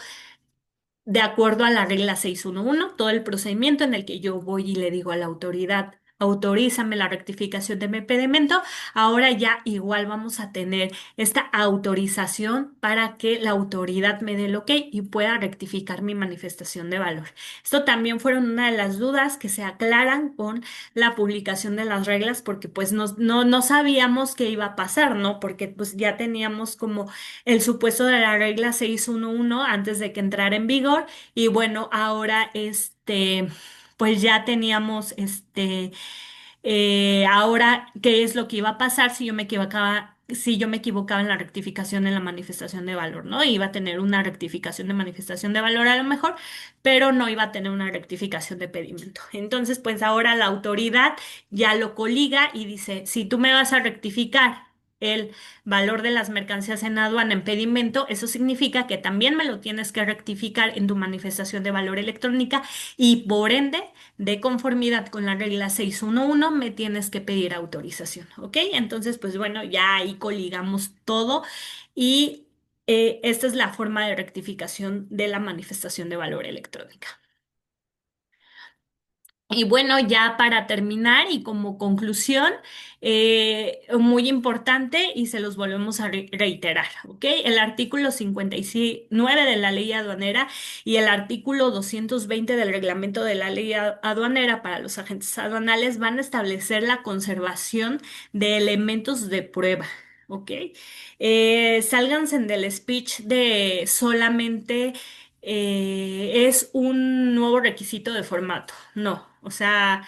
B: de acuerdo a la regla 611, todo el procedimiento en el que yo voy y le digo a la autoridad, autorízame la rectificación de mi pedimento, ahora ya igual vamos a tener esta autorización para que la autoridad me dé el ok y pueda rectificar mi manifestación de valor. Esto también fueron una de las dudas que se aclaran con la publicación de las reglas porque pues no sabíamos qué iba a pasar, ¿no? Porque pues ya teníamos como el supuesto de la regla 611 antes de que entrara en vigor y bueno, ahora pues ya teníamos ahora qué es lo que iba a pasar si yo me equivocaba en la rectificación en la manifestación de valor, ¿no? Iba a tener una rectificación de manifestación de valor a lo mejor, pero no iba a tener una rectificación de pedimento. Entonces, pues ahora la autoridad ya lo coliga y dice, si tú me vas a rectificar el valor de las mercancías en aduana en pedimento, eso significa que también me lo tienes que rectificar en tu manifestación de valor electrónica y por ende, de conformidad con la regla 611, me tienes que pedir autorización, ¿ok? Entonces, pues bueno, ya ahí coligamos todo y esta es la forma de rectificación de la manifestación de valor electrónica. Y bueno, ya para terminar y como conclusión, muy importante y se los volvemos a reiterar, ¿ok? El artículo 59 de la ley aduanera y el artículo 220 del reglamento de la ley aduanera para los agentes aduanales van a establecer la conservación de elementos de prueba. ¿Ok? Sálganse del speech de solamente es un nuevo requisito de formato. No, o sea,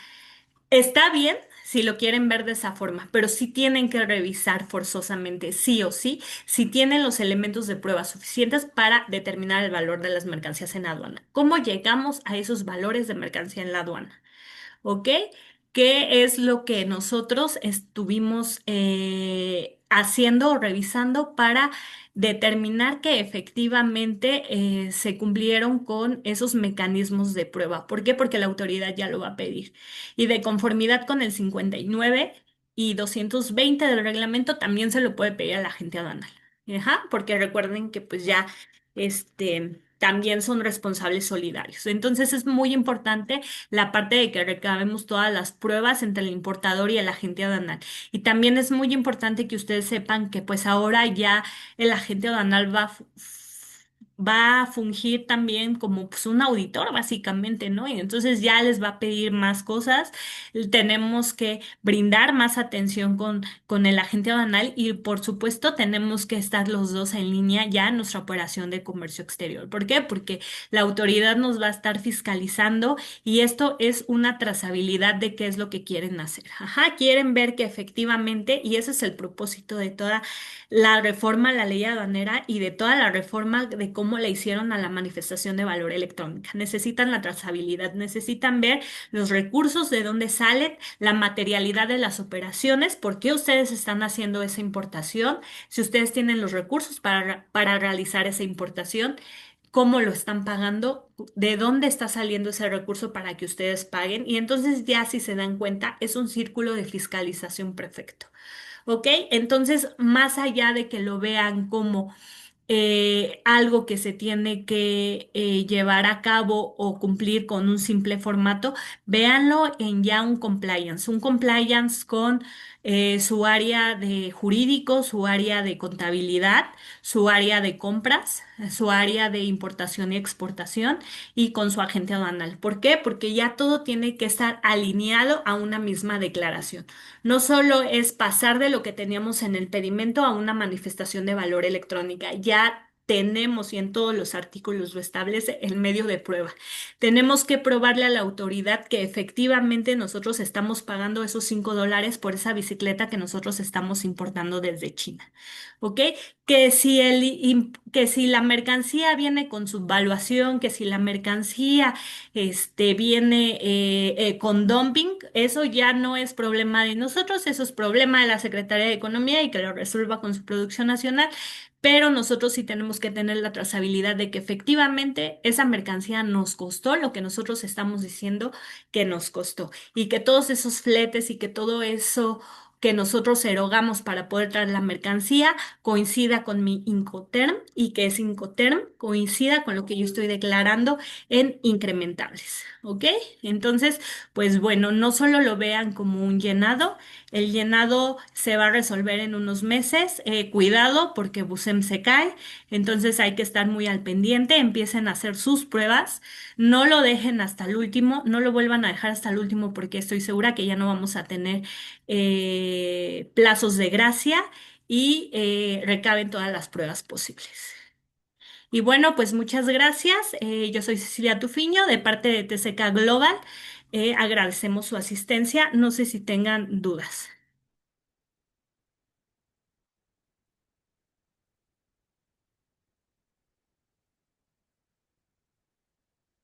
B: está bien si lo quieren ver de esa forma, pero sí tienen que revisar forzosamente, sí o sí, si tienen los elementos de prueba suficientes para determinar el valor de las mercancías en aduana. ¿Cómo llegamos a esos valores de mercancía en la aduana? ¿Ok? ¿Qué es lo que nosotros estuvimos haciendo o revisando para determinar que efectivamente se cumplieron con esos mecanismos de prueba? ¿Por qué? Porque la autoridad ya lo va a pedir. Y de conformidad con el 59 y 220 del reglamento, también se lo puede pedir a la agente aduanal. Ajá, porque recuerden que pues ya también son responsables solidarios. Entonces es muy importante la parte de que recabemos todas las pruebas entre el importador y el agente aduanal. Y también es muy importante que ustedes sepan que pues ahora ya el agente aduanal va a fungir también como pues, un auditor básicamente, ¿no? Y entonces ya les va a pedir más cosas. Tenemos que brindar más atención con el agente aduanal y por supuesto tenemos que estar los dos en línea ya en nuestra operación de comercio exterior. ¿Por qué? Porque la autoridad nos va a estar fiscalizando y esto es una trazabilidad de qué es lo que quieren hacer. Ajá, quieren ver que efectivamente, y ese es el propósito de toda la reforma a la ley aduanera y de toda la reforma de cómo la hicieron a la manifestación de valor electrónica. Necesitan la trazabilidad, necesitan ver los recursos, de dónde salen, la materialidad de las operaciones, por qué ustedes están haciendo esa importación, si ustedes tienen los recursos para realizar esa importación, cómo lo están pagando, de dónde está saliendo ese recurso para que ustedes paguen. Y entonces ya si se dan cuenta, es un círculo de fiscalización perfecto. ¿Ok? Entonces, más allá de que lo vean como algo que se tiene que llevar a cabo o cumplir con un simple formato, véanlo en ya un compliance con su área de jurídico, su área de contabilidad, su área de compras, su área de importación y exportación y con su agente aduanal. ¿Por qué? Porque ya todo tiene que estar alineado a una misma declaración. No solo es pasar de lo que teníamos en el pedimento a una manifestación de valor electrónica, ya tenemos y en todos los artículos lo establece el medio de prueba. Tenemos que probarle a la autoridad que efectivamente nosotros estamos pagando esos $5 por esa bicicleta que nosotros estamos importando desde China. ¿Ok? Que si la mercancía viene con subvaluación, que si la mercancía viene con dumping, eso ya no es problema de nosotros, eso es problema de la Secretaría de Economía y que lo resuelva con su producción nacional, pero nosotros sí tenemos que tener la trazabilidad de que efectivamente esa mercancía nos costó lo que nosotros estamos diciendo que nos costó y que todos esos fletes y que todo eso que nosotros erogamos para poder traer la mercancía coincida con mi Incoterm y que ese Incoterm coincida con lo que yo estoy declarando en incrementables, ¿ok? Entonces, pues bueno, no solo lo vean como un llenado, el llenado se va a resolver en unos meses, cuidado porque Busem se cae, entonces hay que estar muy al pendiente, empiecen a hacer sus pruebas, no lo dejen hasta el último, no lo vuelvan a dejar hasta el último porque estoy segura que ya no vamos a tener plazos de gracia y recaben todas las pruebas posibles. Y bueno, pues muchas gracias. Yo soy Cecilia Tufiño de parte de TCK Global. Agradecemos su asistencia. No sé si tengan dudas.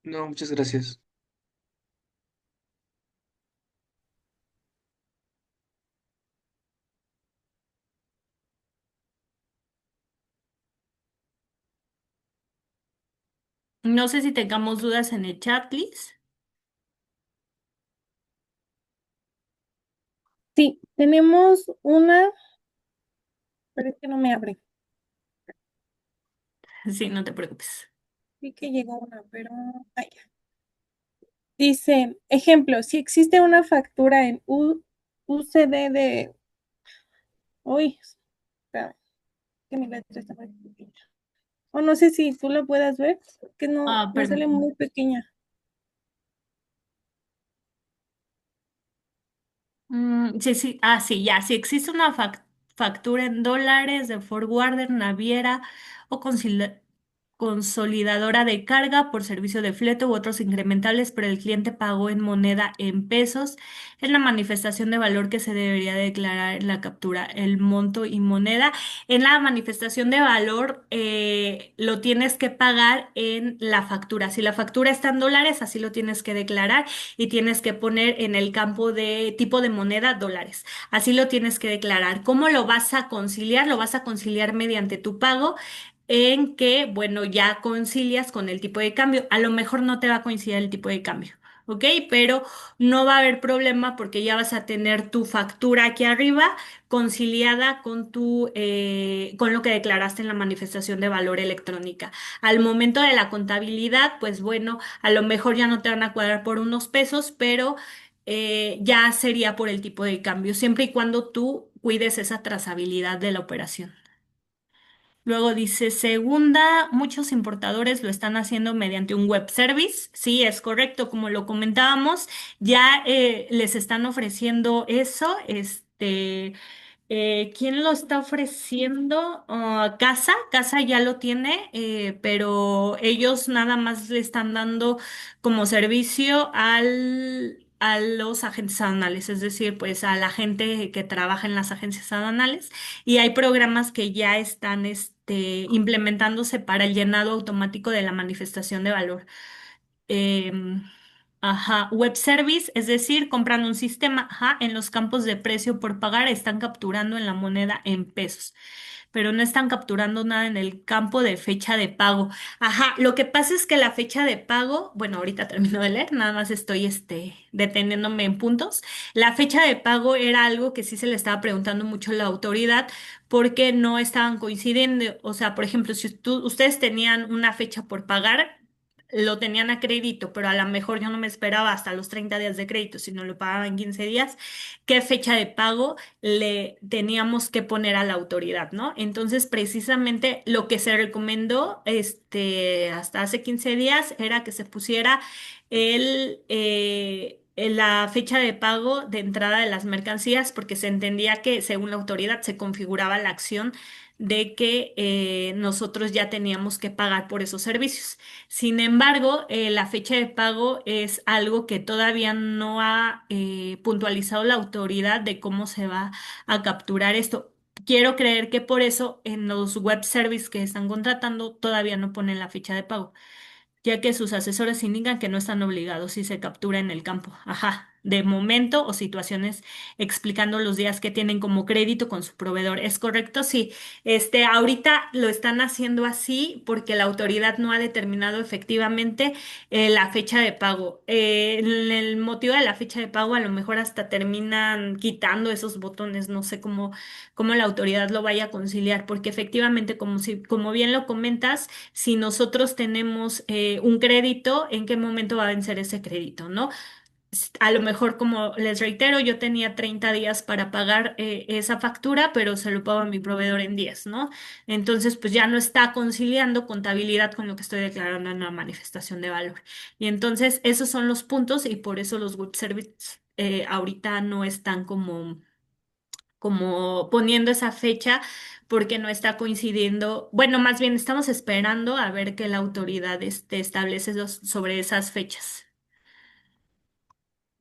C: No, muchas gracias.
B: No sé si tengamos dudas en el chat, please.
A: Sí, tenemos una, pero es que no me abre.
B: Sí, no te preocupes.
A: Vi que llegó una, pero... ay, ya. Dice, ejemplo, si existe una factura en UCD de... Uy, espera, que mi letra está muy pequeña. O no sé si tú la puedas ver, que no,
B: Ah,
A: me sale muy pequeña.
B: sí, sí. Ah, sí, ya. Si existe una factura en dólares de forwarder, naviera o conciliar. consolidadora de carga por servicio de flete u otros incrementables, pero el cliente pagó en moneda en pesos. Es la manifestación de valor que se debería declarar en la captura, el monto y moneda. En la manifestación de valor lo tienes que pagar en la factura. Si la factura está en dólares, así lo tienes que declarar y tienes que poner en el campo de tipo de moneda dólares. Así lo tienes que declarar. ¿Cómo lo vas a conciliar? Lo vas a conciliar mediante tu pago en que, bueno, ya concilias con el tipo de cambio. A lo mejor no te va a coincidir el tipo de cambio, ¿ok? Pero no va a haber problema porque ya vas a tener tu factura aquí arriba conciliada con con lo que declaraste en la manifestación de valor electrónica. Al momento de la contabilidad, pues bueno, a lo mejor ya no te van a cuadrar por unos pesos, pero ya sería por el tipo de cambio, siempre y cuando tú cuides esa trazabilidad de la operación. Luego dice, segunda, muchos importadores lo están haciendo mediante un web service. Sí, es correcto, como lo comentábamos, ya les están ofreciendo eso. ¿Quién lo está ofreciendo? Casa ya lo tiene, pero ellos nada más le están dando como servicio a los agentes aduanales, es decir, pues a la gente que trabaja en las agencias aduanales. Y hay programas que ya están implementándose para el llenado automático de la manifestación de valor. Em, ajá, web service, es decir, compran un sistema, ajá, en los campos de precio por pagar están capturando en la moneda en pesos, pero no están capturando nada en el campo de fecha de pago. Ajá, lo que pasa es que la fecha de pago, bueno, ahorita termino de leer, nada más estoy deteniéndome en puntos. La fecha de pago era algo que sí se le estaba preguntando mucho a la autoridad porque no estaban coincidiendo. O sea, por ejemplo, si ustedes tenían una fecha por pagar, lo tenían a crédito, pero a lo mejor yo no me esperaba hasta los 30 días de crédito, sino lo pagaba en 15 días, ¿qué fecha de pago le teníamos que poner a la autoridad, ¿no? Entonces, precisamente lo que se recomendó hasta hace 15 días era que se pusiera la fecha de pago de entrada de las mercancías, porque se entendía que, según la autoridad, se configuraba la acción de que nosotros ya teníamos que pagar por esos servicios. Sin embargo, la fecha de pago es algo que todavía no ha puntualizado la autoridad de cómo se va a capturar esto. Quiero creer que por eso en los web services que están contratando todavía no ponen la fecha de pago, ya que sus asesores indican que no están obligados si se captura en el campo. Ajá, de momento o situaciones explicando los días que tienen como crédito con su proveedor. ¿Es correcto? Sí. Ahorita lo están haciendo así porque la autoridad no ha determinado efectivamente la fecha de pago. El motivo de la fecha de pago a lo mejor hasta terminan quitando esos botones, no sé cómo la autoridad lo vaya a conciliar, porque efectivamente, como bien lo comentas, si nosotros tenemos un crédito, ¿en qué momento va a vencer ese crédito, no? A lo mejor, como les reitero, yo tenía 30 días para pagar esa factura, pero se lo pago a mi proveedor en 10, ¿no? Entonces, pues ya no está conciliando contabilidad con lo que estoy declarando en la manifestación de valor. Y entonces, esos son los puntos y por eso los web services ahorita no están como poniendo esa fecha porque no está coincidiendo. Bueno, más bien estamos esperando a ver que la autoridad establece sobre esas fechas.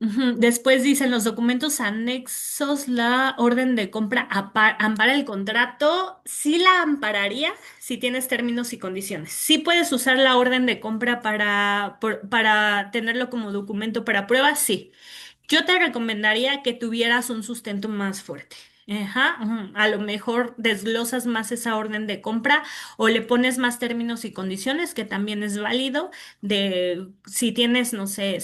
B: Ujú. Después dicen los documentos anexos, la orden de compra ampara el contrato. Sí la ampararía si tienes términos y condiciones. Sí puedes usar la orden de compra para tenerlo como documento para prueba, sí. Yo te recomendaría que tuvieras un sustento más fuerte. Ajá, ujú. A lo mejor desglosas más esa orden de compra o le pones más términos y condiciones, que también es válido, de si tienes, no sé,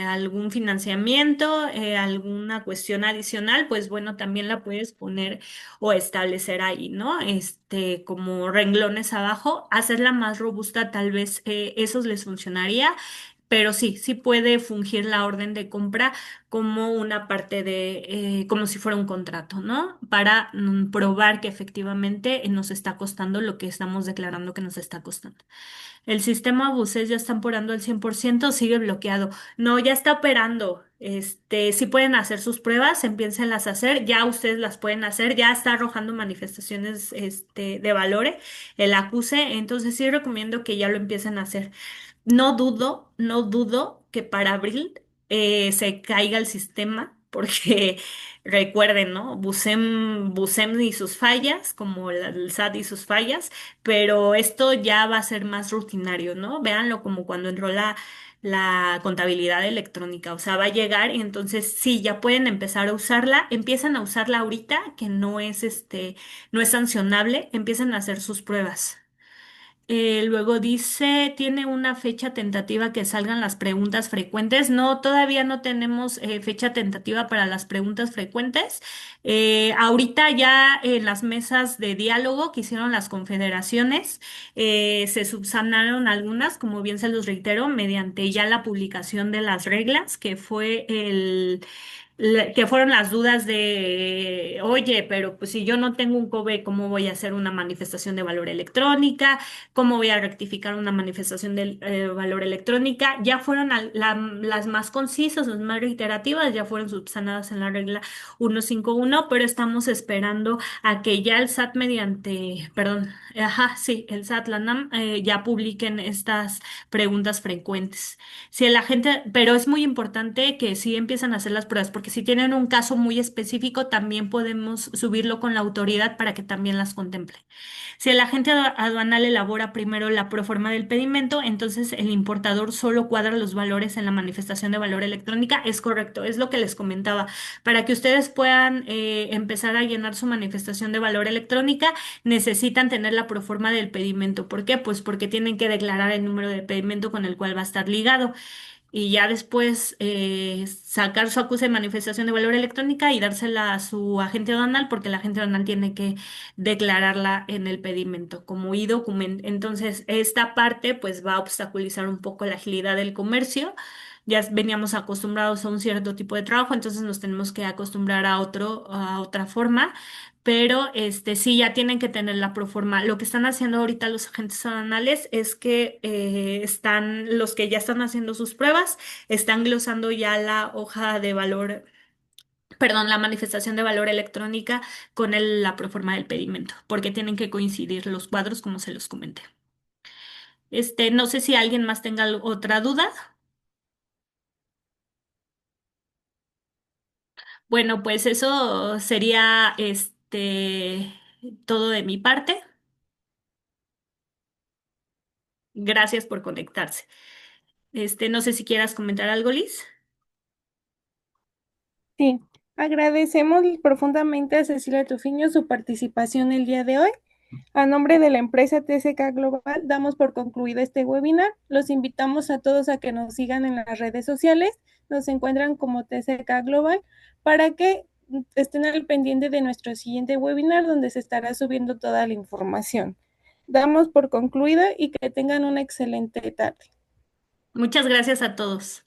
B: algún financiamiento, alguna cuestión adicional, pues bueno, también la puedes poner o establecer ahí, ¿no? Como renglones abajo, hacerla más robusta, tal vez esos les funcionaría, pero sí, sí puede fungir la orden de compra como una parte como si fuera un contrato, ¿no? Para probar que efectivamente nos está costando lo que estamos declarando que nos está costando. El sistema buses ya está operando al 100%, sigue bloqueado. No, ya está operando. Sí pueden hacer sus pruebas, empiénsenlas a hacer, ya ustedes las pueden hacer, ya está arrojando manifestaciones, de valores, el acuse, entonces sí recomiendo que ya lo empiecen a hacer. No dudo que para abril se caiga el sistema, porque recuerden, ¿no? Busem y sus fallas, como el SAT y sus fallas, pero esto ya va a ser más rutinario, ¿no? Véanlo como cuando entró la contabilidad electrónica, o sea, va a llegar y entonces sí, ya pueden empezar a usarla, empiezan a usarla ahorita, que no es sancionable, empiezan a hacer sus pruebas. Luego dice, tiene una fecha tentativa que salgan las preguntas frecuentes. No, todavía no tenemos fecha tentativa para las preguntas frecuentes. Ahorita ya en las mesas de diálogo que hicieron las confederaciones, se subsanaron algunas, como bien se los reitero, mediante ya la publicación de las reglas, que fue que fueron las dudas de, oye, pero pues si yo no tengo un COBE, ¿cómo voy a hacer una manifestación de valor electrónica? ¿Cómo voy a rectificar una manifestación de valor electrónica? Ya fueron las más concisas, las más reiterativas, ya fueron subsanadas en la regla 151, pero estamos esperando a que ya el SAT perdón, ajá, sí, el SAT, la NAM, ya publiquen estas preguntas frecuentes. Si la gente, pero es muy importante que sí empiezan a hacer las pruebas, porque si tienen un caso muy específico, también podemos subirlo con la autoridad para que también las contemple. Si el agente aduanal elabora primero la proforma del pedimento, entonces el importador solo cuadra los valores en la manifestación de valor electrónica. Es correcto, es lo que les comentaba. Para que ustedes puedan empezar a llenar su manifestación de valor electrónica, necesitan tener la proforma del pedimento. ¿Por qué? Pues porque tienen que declarar el número de pedimento con el cual va a estar ligado y ya después sacar su acuse de manifestación de valor electrónica y dársela a su agente aduanal, porque el agente aduanal tiene que declararla en el pedimento como e-document. Entonces, esta parte pues va a obstaculizar un poco la agilidad del comercio. Ya veníamos acostumbrados a un cierto tipo de trabajo, entonces nos tenemos que acostumbrar a otra forma. Pero sí ya tienen que tener la proforma. Lo que están haciendo ahorita los agentes aduanales es que los que ya están haciendo sus pruebas, están glosando ya la hoja de valor, perdón, la manifestación de valor electrónica con la proforma del pedimento, porque tienen que coincidir los cuadros como se los comenté. No sé si alguien más tenga otra duda. Bueno, pues eso sería todo de mi parte. Gracias por conectarse. No sé si quieras comentar algo, Liz.
A: Sí, agradecemos profundamente a Cecilia Tufiño su participación el día de hoy. A nombre de la empresa TCK Global, damos por concluido este webinar. Los invitamos a todos a que nos sigan en las redes sociales. Nos encuentran como TCK Global para que estén al pendiente de nuestro siguiente webinar donde se estará subiendo toda la información. Damos por concluida y que tengan una excelente tarde.
B: Muchas gracias a todos.